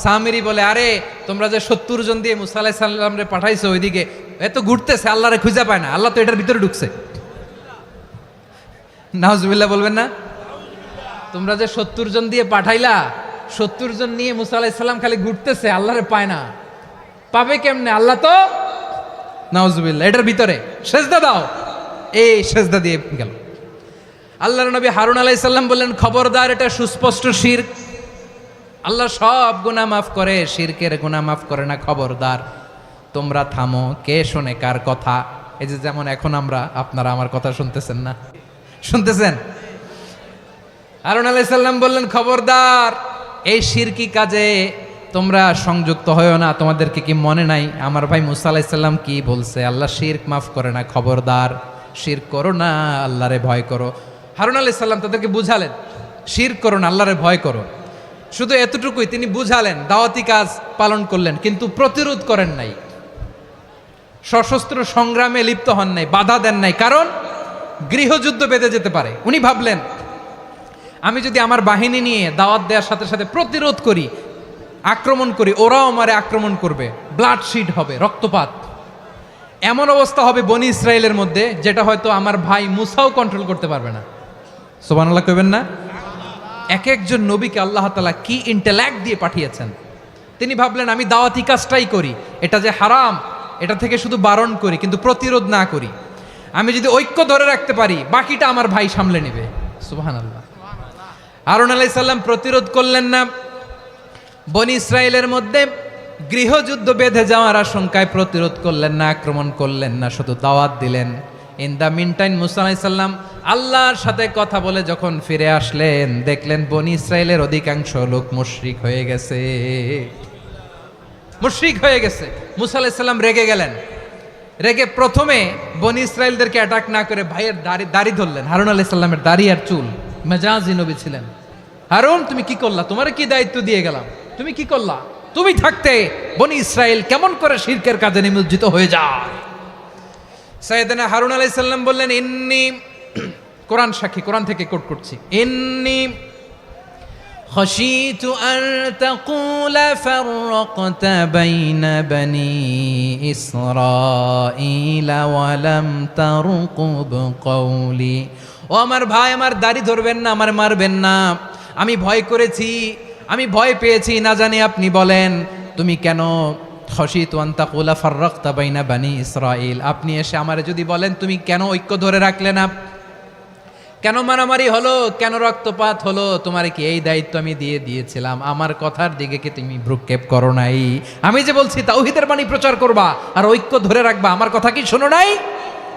সামিরি বলে, আরে তোমরা যে 70 জন দিয়ে মুসা আলাইহিস সালামরে পাঠাইছো, ওইদিকে এত ঘুরতেছে, আল্লাহরে খুঁজে পায় না, আল্লাহ তো এটার ভিতরে ঢুকছে। নাউজুবিল্লাহ বলবেন না? তোমরা যে 70 জন দিয়ে পাঠাইলা, 70 জন নিয়ে মুসা আলাইহিস সালাম খালি ঘুরতেছে, আল্লাহরে পায় না। পাবে কেমনে? আল্লাহ তো, নাউজুবিল্লাহ, এটার ভিতরে সেজদা দাও। এই সেজদা দিয়ে গেল। আল্লাহর নবী হারুন আলাইহিস সালাম বললেন, খবরদার, এটা সুস্পষ্ট শিরক। আল্লাহ সব গুনাহ মাফ করে, শিরকের গুনাহ মাফ করে না। খবরদার, তোমরা থামো। কে শোনে কার কথা? এই যে যেমন এখন আপনারা আমার কথা শুনতেছেন না? শুনতেছেন? হারুন আলাইহিস সালাম বললেন, খবরদার, এই শিরকি কাজে তোমরা সংযুক্ত হয়ো না। তোমাদেরকে কি মনে নাই আমার ভাই মুসা আলাইহিস সালাম কি বলছে? আল্লাহ শিরক মাফ করে না। খবরদার, শিরক করো না, আল্লাহরে ভয় করো। হারুন আলাইহিস সালাম তাদেরকে বুঝালেন, শিরক করো না, আল্লাহরে ভয় করো। শুধু এতটুকুই, তিনি বুঝালেন, দাওয়াতি কাজ পালন করলেন, কিন্তু প্রতিরোধ করেন নাই, সশস্ত্র সংগ্রামে লিপ্ত হন নাই, বাধা দেন নাই, কারণ গৃহযুদ্ধ বেঁধে যেতে পারে। উনি ভাবলেন আমি যদি আমার বাহিনী নিয়ে দাওয়াত দেওয়ার সাথে সাথে প্রতিরোধ করি, আক্রমণ করি, ওরাও আমারে আক্রমণ করবে, ব্লাডশিড হবে, রক্তপাত, এমন অবস্থা হবে বনি ইসরায়েলের মধ্যে যেটা হয়তো আমার ভাই মুসাও কন্ট্রোল করতে পারবে না। সুবহানাল্লাহ কইবেন না? এক একজন নবীকে আল্লাহ তাআলা কি ইন্টেলেক্ট দিয়ে পাঠিয়েছেন। তিনি ভাবলেন আমি দাওয়াতি কাজটাই করি, এটা যে হারাম এটা থেকে শুধু বারণ করি, কিন্তু প্রতিরোধ না করি। আমি যদি ঐক্য ধরে রাখতে পারি, বাকিটা আমার ভাই সামলে নেবে। সুবহানাল্লাহ। হারুন আলাইহিস সালাম প্রতিরোধ করলেন না, বনি ইসরায়েলের মধ্যে গৃহযুদ্ধ বেঁধে যাওয়ার আশঙ্কায় প্রতিরোধ করলেন না, আক্রমণ করলেন না, শুধু দাওয়াত দিলেন। ইন দ্য মিন টাইম মুসা আলাইহিস সালাম আল্লাহর সাথে কথা বলে যখন ফিরে আসলেন, দেখলেন বনি ইসরায়েলের অধিকাংশ লোক মুশরিক হয়ে গেছে, মুশরিক হয়ে গেছে। মুসা আলাইহিস সালাম রেগে গেলেন, রেগে প্রথমে বনি ইসরায়েলদেরকে অ্যাটাক না করে ভাইয়ের দাড়ি ধরলেন। হারুন আলাইহিস সালামের দাড়ি আর চুল, মেজাজি নবী ছিলেন। হারুন তুমি কি করলা? তোমার কি দায়িত্ব দিয়ে গেলাম, তুমি কি করলা? তুমি থাকতে বনি ইসরায়েল কেমন করে শিরকের কাজে নিমজ্জিত হয়ে যায়? সাইয়েদনা হারুন আলাইহিস সালাম বললেন, ইন্নী, কোরআন সাক্ষী, কোরআন থেকে কোট করছি, ইন্নী খাশিতু আন তাকুলা ফাররাকতা বাইনা বনি ইসরাঈলা ওয়া লাম তারকুব কওলি। ও আমার ভাই, আমার দাড়ি ধরবেন না, আমার মারবেন না। আমি ভয় করেছি, আমি ভয় পেয়েছি, না জানি আপনি বলেন তুমি কেন খাশিতু আন তাকুলা ফাররাকতা বাইনা বনি ইসরাঈল, আপনি এসে আমারে যদি বলেন তুমি কেন ঐক্য ধরে রাখলে না, কেন মারামারি হলো, কেন রক্তপাত হলো, তোমারে কি এই দায়িত্ব আমি দিয়ে দিয়েছিলাম? আমার কথার দিকে কি তুমি ভ্রুক্ষেপ করো নাই? আমি যে বলছি তাওহীদের বাণী প্রচার করবা আর ঐক্য ধরে রাখবা, আমার কথা কি শোনো নাই?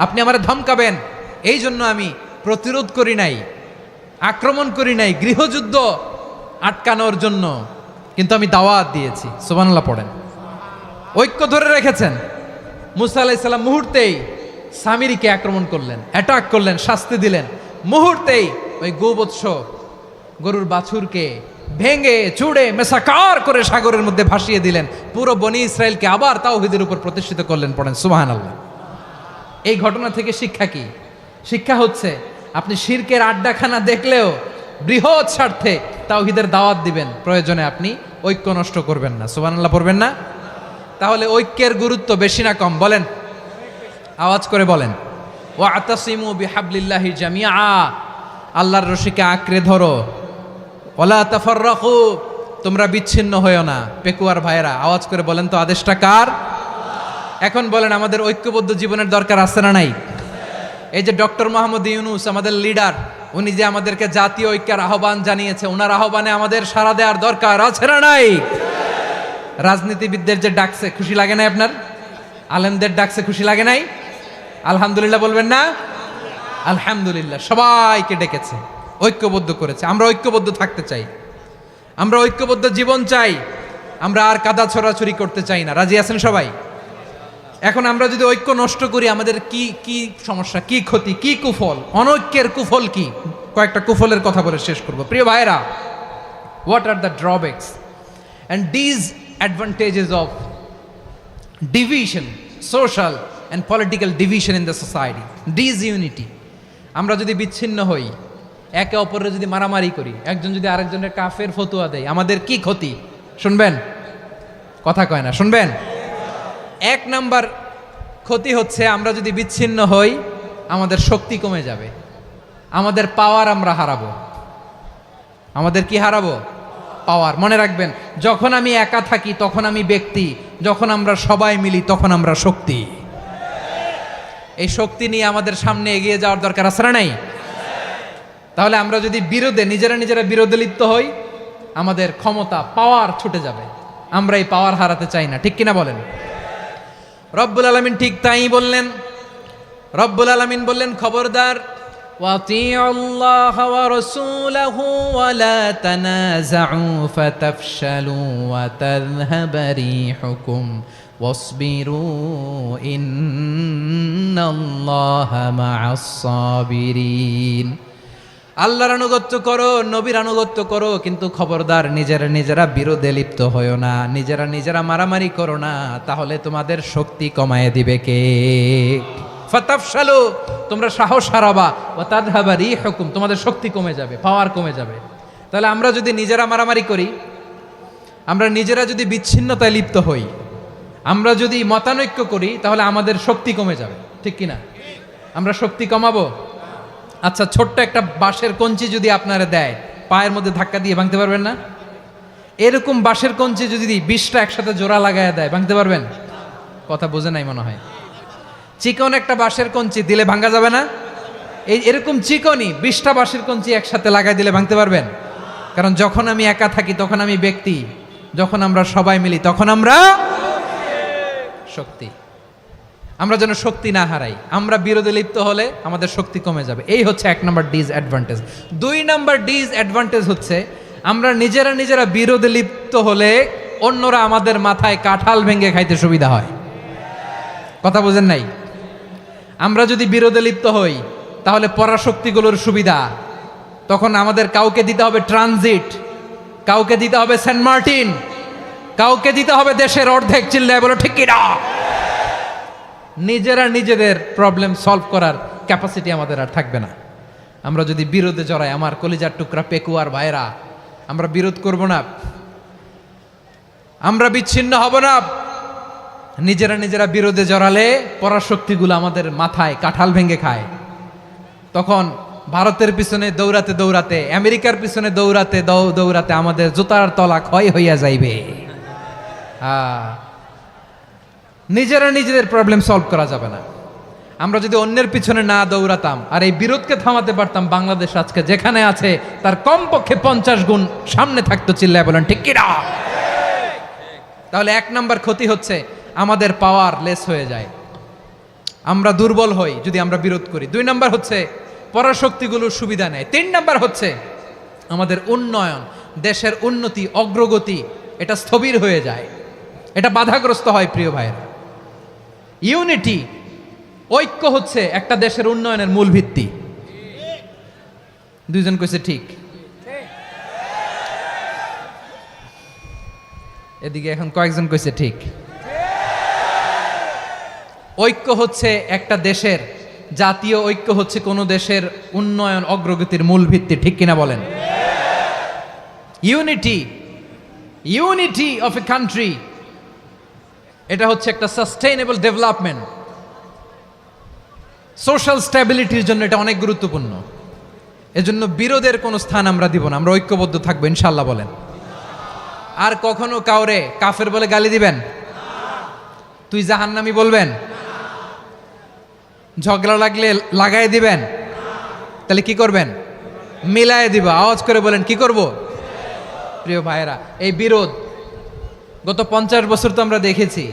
আপনি আমারে ধমকাবেন, এই জন্য আমি প্রতিরোধ করি নাই, আক্রমণ করি নাই, গৃহযুদ্ধ আটকানোর জন্য, কিন্তু আমি দাওয়াত দিয়েছি। সুবহানাল্লাহ পড়েন। ঐক্য ধরে রেখেছেন। মুসা আলাইহিস সালাম মুহূর্তেই সামিরীকে আক্রমণ করলেন, অ্যাটাক করলেন, শাস্তি দিলেন। মুহূর্তেই ওই গোবৎস গরুর বাছুরকে ভেঙে চুড়ে মেসাকার করে সাগরের মধ্যে ভাসিয়ে দিলেন। পুরো বনি ইসরায়েলকে আবার তাওহীদের উপর প্রতিষ্ঠিত করলেন। পড়েন সুবহানাল্লাহ। এই ঘটনা থেকে শিক্ষা কি? শিক্ষা হচ্ছে আপনি শিরকের আড্ডাখানা দেখলেও বৃহৎ স্বার্থে তাওহীদের দাওয়াত দিবেন, প্রয়োজনে আপনি ঐক্য নষ্ট করবেন না। সুবহানাল্লাহ পড়বেন না? তাহলে ঐক্যের গুরুত্ব বেশি না কম? বলেন, আওয়াজ করে বলেন। ওয়াতাসিমু বিহাবলিল্লাহি জামিআ, আল্লাহর রশিকে আঁকড়ে ধরো। ওয়ালা তাফাররাকু, তোমরা বিচ্ছিন্ন হয়েও না। পেকুয়ার ভাইয়েরা আওয়াজ করে বলেন তো, আদেশটা কার? এখন বলেন আমাদের ঐক্যবদ্ধ জীবনের দরকার আছে না নাই? এই যে ডক্টর মোহাম্মদ ইউনূস আমাদের লিডার, উনি যে আমাদেরকে জাতীয় ঐক্যের আহ্বান জানিয়েছে, ওনার আহ্বানে আমাদের সাড়া দেওয়ার দরকার আছে না নাই? রাজনীতিবিদদের যে ডাকছে, খুশি লাগে নাই আপনার? আলেমদের ডাকছে, খুশি লাগে নাই? আলহামদুলিল্লাহ বলবেন না? আলহামদুলিল্লাহ। সবাইকে ডেকেছে, ঐক্যবদ্ধ করেছে। আমরা ঐক্যবদ্ধ থাকতে চাই, আমরা ঐক্যবদ্ধ জীবন চাই, আমরা আর কাদা ছড়াছড়ি করতে চাই না। রাজি আছেন সবাই? এখন আমরা যদি ঐক্য নষ্ট করি, আমাদের কি কি সমস্যা, কি ক্ষতি, কি কুফল? অনৈক্যের কুফল কি? কয়েকটা কুফলের কথা বলে শেষ করব। প্রিয় ভাইরা, what are the drawbacks and disadvantages of division, social and political division in the society, disunity. আমরা যদি বিচ্ছিন্ন হই, একে অপরের যদি মারামারি করি, একজন যদি আরেকজনের কাফের ফতোয়া দেয়, আমাদের কি ক্ষতি? শুনবেন? কথা কয় না, শুনবেন? এক নাম্বার ক্ষতি হচ্ছে, আমরা যদি বিচ্ছিন্ন হই, আমাদের শক্তি কমে যাবে, আমাদের পাওয়ার আমরা হারাবো। আমাদের কি হারাবো? পাওয়ার। মনে রাখবেন, যখন আমি একা থাকি তখন আমি ব্যক্তি, যখন আমরা সবাই মিলি তখন আমরা শক্তি। এই শক্তি নিয়ে আমাদের সামনে এগিয়ে যাওয়ার দরকার আছে না নাই? তাহলে আমরা যদি নিজেরা বিরোধে লিপ্ত হই, আমাদের ক্ষমতা, পাওয়ার ছুটে যাবে। আমরা এই পাওয়ার হারাতে চাই না, ঠিক কিনা বলেন? রব্বুল আলামিন ঠিক তাই বললেন। রব্বুল আলামিন বললেন, খবরদার, ওয়াতিউল্লাহ ওয়া রাসূলাহু ওয়া লা তানাযাউ ফাতাফশালু ওয়া তাযহাবা রিহুকুম ওয়াসবিরু ইন্নাল্লাহা মা'আস সাবিরিন। আল্লাহর আনুগত্য করো, নবীর আনুগত্য করো, কিন্তু খবরদার নিজেরা নিজেরা বিরোধে লিপ্ত হয়েও না, নিজেরা নিজেরা মারামারি করো না, তাহলে তোমাদের শক্তি কমায় দিবে কে? ফাতাফশালু, তোমরা সাহস হারাবা, ওয়া তাযহাবা রিহুকুম, তোমাদের শক্তি কমে যাবে, পাওয়ার কমে যাবে। তাহলে আমরা যদি নিজেরা মারামারি করি, আমরা নিজেরা যদি বিচ্ছিন্নতায় লিপ্ত হই, আমরা যদি মতানৈক্য করি, তাহলে আমাদের শক্তি কমে যাবে, ঠিক কিনা? আমরা শক্তি কমাবো? আচ্ছা, ছোট্ট একটা বাঁশের কঞ্চি যদি আপনারা দেয়, পায়ের মধ্যে ধাক্কা দিয়ে ভাঙতে পারবেন না? এরকম বাঁশের কঞ্চি যদি 20টা একসাথে জোড়া লাগায় দেয়, ভাঙতে পারবেন? কথা বোঝে নাই মনে হয়। চিকন একটা বাঁশের কঞ্চি দিলে ভাঙা যাবে না? এরকম চিকনই 20টা বাঁশের কঞ্চি একসাথে লাগাই দিলে ভাঙতে পারবেন? কারণ যখন আমি একা থাকি তখন আমি ব্যক্তি, যখন আমরা সবাই মিলি তখন আমরা শক্তি। আমরা যেন শক্তি না হারাই। আমরা বিরোধে লিপ্ত হলে আমাদের শক্তি কমে যাবে। এই হচ্ছে 1 নম্বর ডিসঅ্যাডভান্টেজ। 2 নম্বর ডিসঅ্যাডভান্টেজ হচ্ছে আমরা নিজেরা নিজেরা বিরোধে লিপ্ত হলে অন্যরা আমাদের মাথায় কাঁঠাল ভেঙে খাইতে সুবিধা হয়। কথা বোঝেন নাই? আমরা যদি বিরোধে লিপ্ত হই তাহলে পরাশক্তিগুলোর সুবিধা, তখন আমাদের কাউকে দিতে হবে ট্রানজিট, কাউকে দিতে হবে সেন্ট মার্টিন, কাউকে দিতে হবে দেশের অর্ধেক। চিল্লায় বলো ঠিক কিনা? নিজেরা নিজেদের প্রবলেম সলভ করার ক্যাপাসিটি আমাদের আর থাকবে না। আমরা যদি বিরোধে জড়াই, আমার কলিজার টুকরা পেকুয়ার ভাইরা, আমরা বিরোধ করব না, আমরা বিচ্ছিন্ন হব না। নিজেরা নিজেরা বিরোধে জড়ালে পরাশক্তিগুলো আমাদের মাথায় কাঁঠাল ভেঙে খায়। তখন ভারতের পিছনে দৌড়াতে দৌড়াতে, আমেরিকার পিছনে দৌড়াতে দৌড়াতে আমাদের জুতার তলা ক্ষয় হইয়া যাইবে। নিজেরা নিজেদের প্রবলেম সলভ করা যাবে না। আমরা যদি অন্যের পিছনে না দৌড়াতাম আর এই বিরোধকে থামাতে পারতাম, বাংলাদেশ আজকে যেখানে আছে তার কমপক্ষে 50 গুণ সামনে থাকতো। চিল্লায় বলেন ঠিক কিনা? তাহলে 1 নাম্বার ক্ষতি হচ্ছে আমাদের পাওয়ার লেস হয়ে যায়, আমরা দুর্বল হই যদি আমরা বিরোধ করি। 2 নাম্বার হচ্ছে পরাশক্তিগুলোর সুবিধা নেয়। 3 নাম্বার হচ্ছে আমাদের উন্নয়ন, দেশের উন্নতি, অগ্রগতি, এটা স্থবির হয়ে যায়, এটা বাধাগ্রস্ত হয়। প্রিয় ভাইয়েরা, ইউনিটি, ঐক্য হচ্ছে একটা দেশের উন্নয়নের মূল ভিত্তি। 2 জন কইছে ঠিক। এদিকে এখন কয়েকজন কইছে ঠিক। ঐক্য হচ্ছে একটা দেশের, জাতীয় ঐক্য হচ্ছে কোনো দেশের উন্নয়ন অগ্রগতির মূল ভিত্তি, ঠিক কিনা বলেন? ইউনিটি অফ এ কান্ট্রি, এটা হচ্ছে একটা সাস্টেইনেবল ডেভেলপমেন্ট, সোশ্যাল স্ট্যাবিলিটির জন্য এটা অনেক গুরুত্বপূর্ণ। এজন্য বিরোধের কোনো স্থান আমরা দিব না, আমরা ঐক্যবদ্ধ থাকবো ইনশাআল্লাহ বলেন। আর কখনো কাউরে কাফের বলে গালি দিবেন? তুই জাহান্নামী বলবেন? ঝগড়া লাগলে লাগাই দিবেন? তাহলে কি করবেন? মিলায় দিব। আওয়াজ করে বলেন কি করব? প্রিয় ভাইয়েরা, এই বিরোধ গত 50 বছর তো আমরা দেখেছি,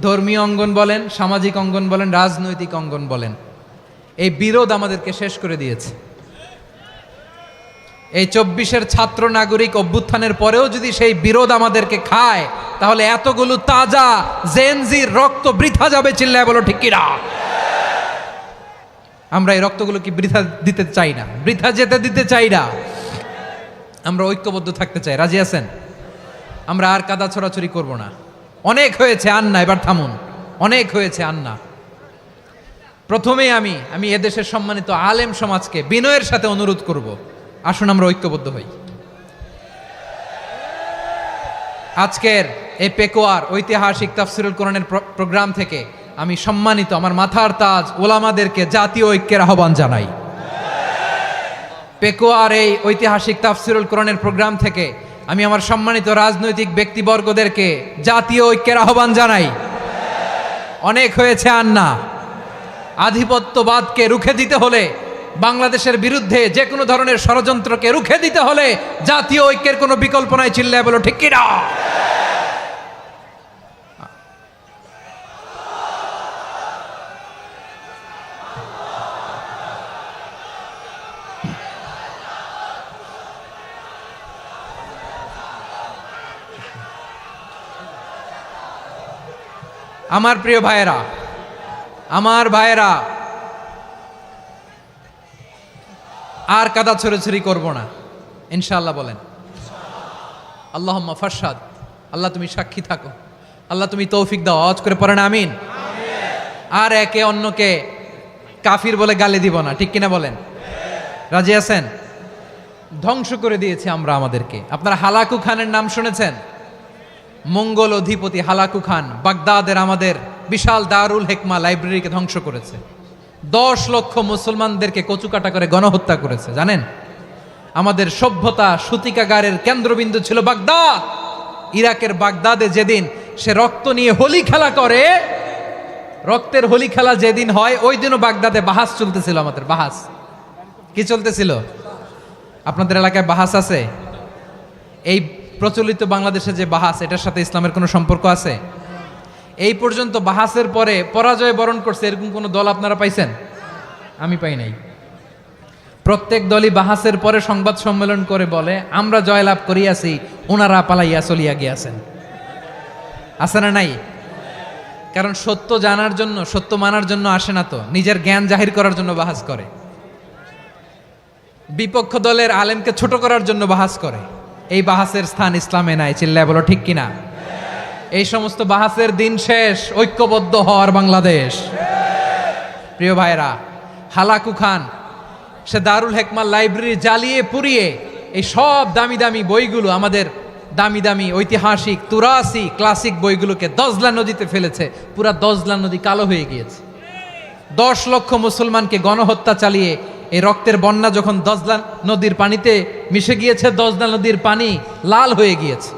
ধর্মীয় অঙ্গন বলেন, সামাজিক অঙ্গন বলেন, রাজনৈতিক অঙ্গন বলেন, এই বিরোধ আমাদেরকে শেষ করে দিয়েছে। এই 24-এর ছাত্র নাগরিক অভ্যুত্থানের পরেও যদি সেই বিরোধ আমাদেরকে খায়, তাহলে এতগুলো তাজা জেনজির রক্ত বৃথা যাবে। চিল্লায় বলো ঠিক কিনা? আমরা এই রক্তগুলো কি বৃথা দিতে চাই না, বৃথা যেতে দিতে চাই না। আমরা ঐক্যবদ্ধ থাকতে চাই। রাজি আছেন? আমরা আর কাদা ছড়াছড়ি করব না। অনেক হয়েছে, আন্না, এবার থামুন। অনেক হয়েছে, আন্না। প্রথমেই আমি এদেশের সম্মানিত আলেম সমাজকে বিনয়ের সাথে অনুরোধ করব, আসুন আমরা ঐক্যবদ্ধ হই। আজকের এই পেকুয়ার ঐতিহাসিক তাফসিরুল কোরআনের প্রোগ্রাম থেকে আমি সম্মানিত আমার মাথার তাজ ওলামাদেরকে জাতীয় ঐক্যের আহ্বান জানাই। পেকুয়ার এই ঐতিহাসিক তাফসিরুল কোরআনের প্রোগ্রাম থেকে আমি আমার সম্মানিত রাজনৈতিক ব্যক্তিবর্গদেরকে জাতীয় ঐক্যের আহ্বান জানাই। অনেক হয়েছে, আন্না। আধিপত্যবাদকে রুখে দিতে হলে, বাংলাদেশের বিরুদ্ধে যে কোনো ধরনের ষড়যন্ত্রকে রুখে দিতে হলে জাতীয় ঐক্যের কোনো বিকল্প নাই। চিল্লায় বলো ঠিক কিনা? আমার প্রিয় ভাইয়েরা, আর কাদা ছড়াছড়ি করব না, ইনশাআল্লাহ বলেন। আল্লাহুম্মা ফাশহাদ, আল্লাহ তুমি সাক্ষী থাকো, আল্লাহ তুমি তৌফিক দাও। আওয়াজ করে পড়েন আমিন। আর একে অন্যকে কাফির বলে গালি দিব না, ঠিক কিনা বলেন? রাজি আছেন? ধ্বংস করে দিয়েছি আমরা আমাদেরকে। আপনারা হালাকু খানের নাম শুনেছেন? মঙ্গল অধিপতি হালাকু খান বাগদাদের আমাদের বিশাল দারুল হিকমা লাইব্রেরিকে ধ্বংস করেছে। 10 লক্ষ মুসলমানদেরকে কচুকাটা করে গণহত্যা করেছে, জানেন? আমাদের সভ্যতা সূতিকাগারের কেন্দ্রবিন্দু ছিল বাগদাদ। ইরাকের বাগদাদে যেদিন সে রক্ত নিয়ে হোলি খেলা করে, রক্তের হোলি খেলা যেদিন হয়, ওই দিনও বাগদাদে বাহাস চলতেছিল। আমাদের বাহাস কি চলতেছিল? আপনাদের এলাকায় বাহাস আছে? এই প্রচলিত বাংলাদেশে যে বাহাস, এটার সাথে ইসলামের কোনো সম্পর্ক আছে? এই পর্যন্ত বাহাসের পরে পরাজয় বরণ করছে এরকম কোন দল আপনারা পাইছেন? আমি পাই নাই। প্রত্যেক দলই বাহাসের পরে সংবাদ সম্মেলন করে বলে, আমরা জয়লাভ করিয়াছি, ওনারা পালাইয়া চলিয়া গিয়াছেন। আছে না নাই? কারণ সত্য জানার জন্য, সত্য মানার জন্য আসে না তো, নিজের জ্ঞান জাহির করার জন্য বাহাস করে। বিপক্ষ দলের আলেমকে ছোট করার জন্য বাহাস করে। এই বাহাসের স্থান ইসলামে নাই, চিল্লায় বলো ঠিক কিনা? এই সমস্ত বাহাসের দিন শেষ, ঐক্যবদ্ধ হওয়ার বাংলাদেশ। প্রিয় ভাইরা, হালাকু খান সে দারুল হিকমা লাইব্রেরি জ্বালিয়ে পুড়িয়ে এই সব দামি দামি বইগুলো, আমাদের দামি দামি ঐতিহাসিক তুরাসি ক্লাসিক বইগুলোকে দজলা নদীতে ফেলেছে। পুরা দজলা নদী কালো হয়ে গিয়েছে। 10 লক্ষ মুসলমানকে গণহত্যা চালিয়ে এই রক্তের বন্যা যখন দজলা নদীর পানিতে মিশে গিয়েছে, দজলা নদীর পানি লাল হয়ে গিয়েছে।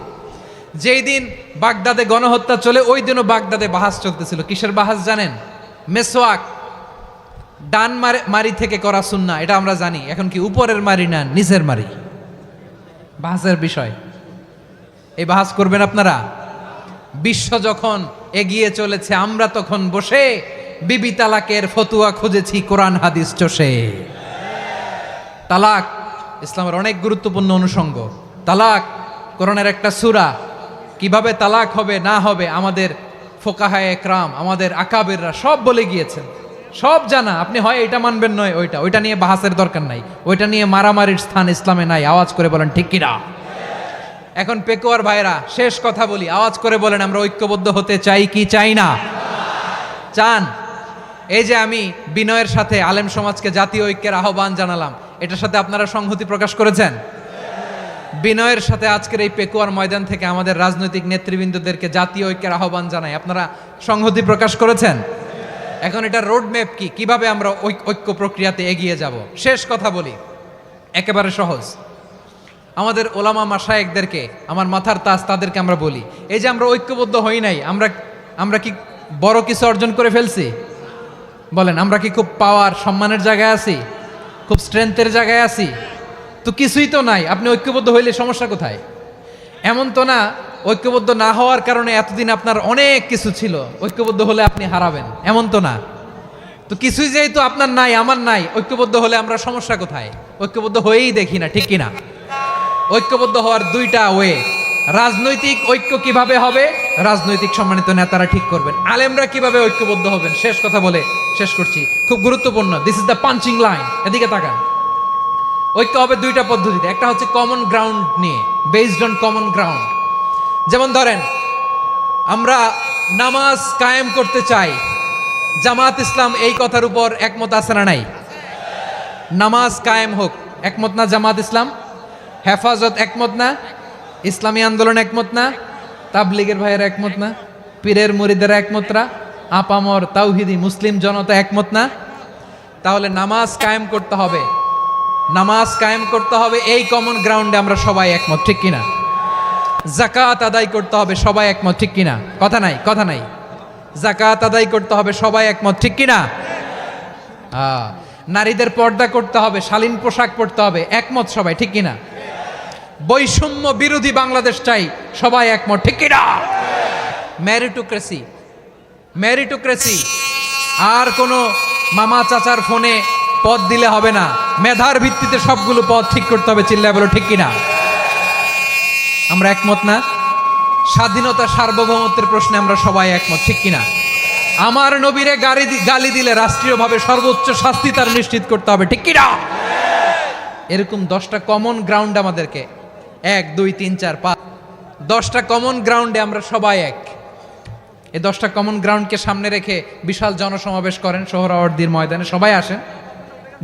যেই দিন বাগদাদে গণহত্যা চলে, ওই দিনও বাগদাদে বাহাস চলতেছিল। কিসের বাহাস জানেন? মেসওয়াক, ডান মারি থেকে করা সুন্নাহ, এটা আমরা জানি। এখন কি উপরের মারি না নিচের মারি? বাহাসের বিষয়। এই বাহাস করবেন আপনারা? বিশ্ব যখন এগিয়ে চলেছে, আমরা তখন বসে বিবি তালাকের ফতুয়া খুঁজেছি কোরআন হাদিস চষে। তালাক ইসলামের অনেক গুরুত্বপূর্ণ অনুষঙ্গ। তালাক কোরআনের একটা সূরা। কিভাবে তালাক হবে না হবে আমাদের ফোকাহায়ে একরাম, আমাদের আকাবেররা সব বলে গিয়েছেন, সব জানা। আপনি হয় এটা মানবেন, নয় ওইটা নিয়ে বাহাসের দরকার নাই, ওইটা নিয়ে মারামারির স্থান ইসলামে নাই। আওয়াজ করে বলেন ঠিক কিনা? এখন পেকুয়ার ভাইরা, শেষ কথা বলি, আওয়াজ করে বলেন আমরা ঐক্যবদ্ধ হতে চাই কি চাই না? চান? এই যে আমি বিনয়ের সাথে আলেম সমাজকে জাতীয় ঐক্যের আহ্বান জানালাম, এটার সাথে আপনারা সংহতি প্রকাশ করেছেন? বিনয়ের সাথে আজকের এই পেকুয়ার ময়দান থেকে আমাদের রাজনৈতিক নেতৃবৃন্দদেরকে জাতীয় ঐক্যের আহ্বান জানাই, আপনারা সংহতি প্রকাশ করেছেন? এখন এটা রোড ম্যাপ কি, কিভাবে আমরা ঐক্য প্রক্রিয়াতে এগিয়ে যাব? শেষ কথা বলি, একেবারে সহজ। আমাদের ওলামা মাশায়েখদেরকে, আমার মাথার তাজ, তাদেরকে আমরা বলি, এই যে আমরা ঐক্যবদ্ধ হই নাই, আমরা কি বড় কিছু অর্জন করে ফেলছি? বলেন, আমরা কি খুব পাওয়ার সম্মানের জায়গায় আছি? খুব স্ট্রেংথের জায়গায় আছি? তো কিছুই তো নাই। আপনি ঐক্যবদ্ধ হইলে সমস্যা কোথায়? এমন তো না ঐক্যবদ্ধ না হওয়ার কারণে এতদিন আপনার অনেক কিছু ছিল, ঐক্যবদ্ধ হলে আপনি হারাবেন, এমন তো না। তো কিছুই যেহেতু আপনার নাই, আমার নাই, ঐক্যবদ্ধ হলে আমরা সমস্যা কোথায়? ঐক্যবদ্ধ হয়েই দেখি না, ঠিক কিনা? ঐক্যবদ্ধ হওয়ার দুইটা ওয়ে। রাজনৈতিক ঐক্য কিভাবে হবে? রাজনৈতিক সম্মানিত নেতারা ঠিক করবেন। আলেমরা কিভাবে ঐক্যবদ্ধ হবেন? শেষ কথা বলে শেষ করছি, খুব গুরুত্বপূর্ণ। This is the punching line. এদিকে তাকান। ঐক্য হবে দুইটা পদ্ধতিতে। একটা হচ্ছে কমন গ্রাউন্ড নিয়ে, বেসড অন কমন গ্রাউন্ড। যেমন ধরেন, আমরা নামাজ কায়েম করতে চাই, জামাত ইসলাম এই কথার উপর একমত আছে না নাই? নামাজ কায়েম হোক, একমত না জামাত ইসলাম? হেফাজত একমত না? ইসলামী আন্দোলন একমত না? তাবলীগের ভাইয়েরা একমত না? পীরের মুরিদেরা একমত না? আপামর তাওহিদি মুসলিম জনতা একমত না? তাহলে নামাজ কায়েম করতে হবে, নামাজ কায়েম করতে হবে এই কমন গ্রাউন্ডে আমরা সবাই একমত, ঠিক কিনা? যাকাত আদায় করতে হবে, সবাই একমত, ঠিক কিনা? কথা নাই, কথা নাই। যাকাত আদায় করতে হবে, সবাই একমত, ঠিক কিনা? নারীদের পর্দা করতে হবে, শালীন পোশাক পরতে হবে, একমত সবাই, ঠিক কিনা? বৈষম্য বিরোধী বাংলাদেশ চাই, সবাই একমত, ঠিক কিনা? মেরিটোক্রেসি, মেরিটোক্রেসি, আর কোনো মামা চাচার ফোনে পদ দিলে হবে না, মেধার ভিত্তিতে সবগুলো পদ ঠিক করতে হবে, চিল্লায় বলো ঠিক কিনা? আমরা একমত না? স্বাধীনতা সার্বভৌমত্বের প্রশ্নে আমরা সবাই একমত, ঠিক কিনা? আমার নবীরে গালি দিলে রাষ্ট্রীয়ভাবে সর্বোচ্চ শাস্তি তার নিশ্চিত করতে হবে, ঠিক কিনা? এরকম 10টা কমন গ্রাউন্ড আমাদেরকে 1 2 3 4 5 10টা কমন গ্রাউন্ডে আমরা সবাই এক। এই 10টা কমন গ্রাউন্ডকে সামনে রেখে বিশাল জনসমাবেশ করেন সোহরাওয়ার্দীর ময়দানে, সবাই আসেন।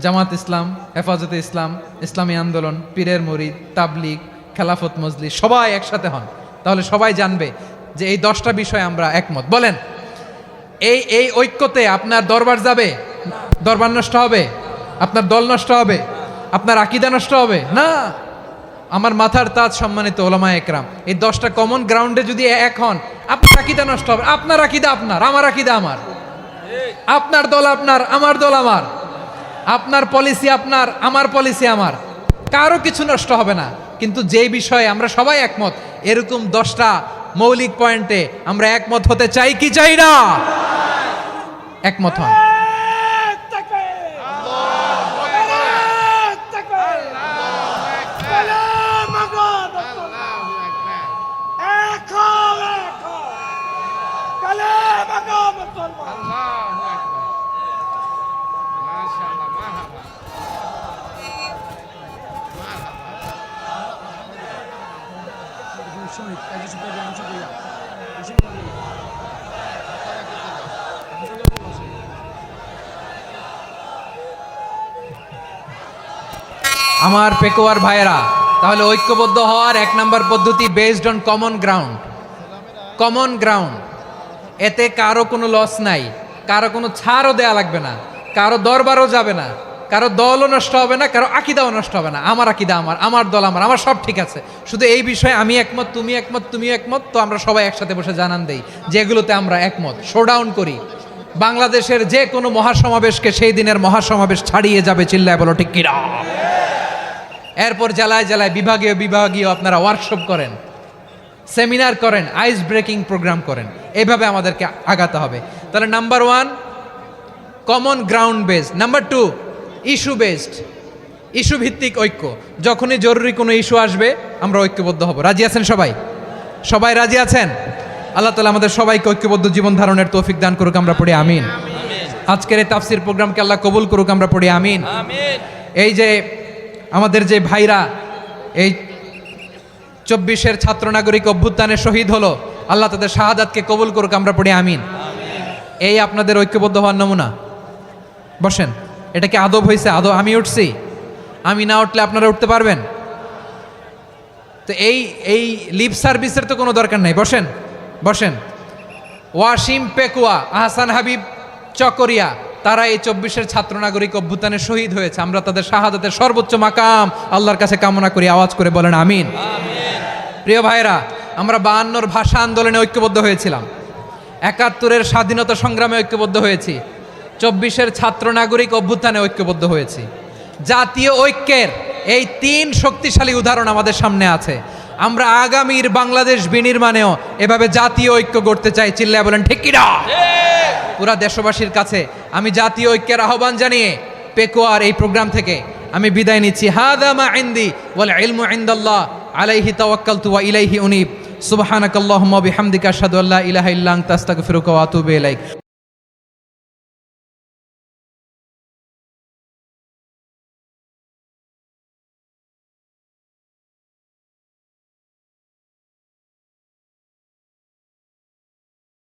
জামাত ইসলাম, হেফাজতে ইসলাম, ইসলামী আন্দোলন, পীরের মুরিদ, তাবলিগ, খেলাফত মজলিস সবাই একসাথে হন, তাহলে সবাই জানবে যে এই 10টা বিষয়ে আমরা একমত। বলেন, এই ঐক্যতে আপনার দরবার যাবে? দরবার নষ্ট হবে? আপনার দল নষ্ট হবে? আপনার আকীদা নষ্ট হবে না। আমার মাথার তাজ সম্মানিত ওলামা একরাম, এই 10টা কমন গ্রাউন্ডে যদি এক হন, আপনার আকীদা নষ্ট হবে? আপনার আকীদা আপনার, আমার আকীদা আমার, আপনার দল আপনার, আমার দল আমার, আপনার পলিসি আপনার, আমার পলিসি আমার, কারো কিছু নষ্ট হবে না। কিন্তু যে বিষয়ে আমরা সবাই একমত, এরকম 10টা মৌলিক পয়েন্টে আমরা একমত হতে চাই কি চাই না? একমত হন। আমার পেকোয়ার ভাইয়েরা, তাহলে ঐক্যবদ্ধ হওয়ার 1 নম্বর পদ্ধতি based on common ground. Common ground, এতে কারো কোনো লস নাই, কারো কোনো ছাড়ও দেয়া লাগবে না, কারো দরবারও যাবে না, কারো দলও নষ্ট হবে না, কারো আকীদাও নষ্ট হবে না। আমার আকীদা আমার, আমার দল আমার, আমার সব ঠিক আছে। শুধু এই বিষয়ে আমি একমত, তুমি একমত, তুমিও একমত, তো আমরা সবাই একসাথে বসে জানান দেই যেগুলোতে আমরা একমত, শোডাউন করি। বাংলাদেশের যে কোনো মহাসমাবেশকে সেই দিনের মহাসমাবেশ ছাড়িয়ে যাবে, চিল্লায় বলো ঠিক কিনা। এরপর জেলায় জেলায় বিভাগীয় আপনারা ওয়ার্কশপ করেন, সেমিনার করেন, আইস ব্রেকিং প্রোগ্রাম করেন, এইভাবে আমাদেরকে আগাতে হবে। তাহলে number 1 common ground based, number 2 issue based, issue ভিত্তিক ঐক্য। যখনই জরুরি কোনো ইস্যু আসবে আমরা ঐক্যবদ্ধ হব। রাজি আছেন সবাই? সবাই রাজি আছেন? আল্লাহ তাআলা আমাদের সবাইকে ঐক্যবদ্ধ জীবন ধারণের তৌফিক দান করুক, আমরা পড়ি আমিন। আজকের এই তাফসীর প্রোগ্রামকে আল্লাহ কবুল করুক, আমরা পড়ি আমিন। এই যে আমাদের যে ভাইরা এই 24-এর ছাত্র নাগরিক অভ্যুত্থানে শহীদ হলো, আল্লাহ তাদের শাহাদাতকে কবুল করুক, আমরা পড়ি আমিন। এই আপনাদের ঐক্যবদ্ধ হওয়ার নমুনা। বসেন, এটা কি আদব হয়েছে? আদব আমি উঠছি, আমি না উঠলে আপনারা উঠতে পারবেন? তো এই লিপ সার্ভিসের তো কোনো দরকার নাই। বসেন বসেন। ওয়াসিম পেকুয়া, আহসান হাবিব চকরিয়া, তারা এই 24-এর ছাত্র নাগরিক অভ্যুত্থানে শহীদ হয়েছে। আমরা তাদের শাহাদাতের সর্বোচ্চ মাকাম আল্লাহর কাছে কামনা করি। আওয়াজ করে বলেন আমিন। প্রিয় ভাইরা, আমরা 52-র ভাষা আন্দোলনে ঐক্যবদ্ধ হয়েছিলাম, 71-এর স্বাধীনতা সংগ্রামে ঐক্যবদ্ধ হয়েছি, 24-এর ছাত্র নাগরিক অভ্যুত্থানে ঐক্যবদ্ধ হয়েছি। জাতীয় ঐক্যের এই 3 শক্তিশালী উদাহরণ আমাদের সামনে আছে। আমরা আগামীর বাংলাদেশ বিনির্মাণেও এভাবে জাতীয় ঐক্য গড়তে চাই। চিল্লায় বলেন ঠিক কিনা। পুরা দেশবাসীর কাছে আমি জাতীয় ঐক্যের আহ্বান জানিয়ে পেকুয়ার এই প্রোগ্রাম থেকে আমি বিদায় নিচ্ছি। হাদা মা ইনদি ওয়াল ইলমু ইনদাল্লাহ আলাইহি তাওয়াক্কালতু ওয়া ইলাইহি উনীব। সুবহানাকাল্লাহুম্মা বিহামদিকা আশহাদু আল্লা ইলাহা ইল্লা আনতা আস্তাগফিরুকা ওয়া আতুবু ইলাইক।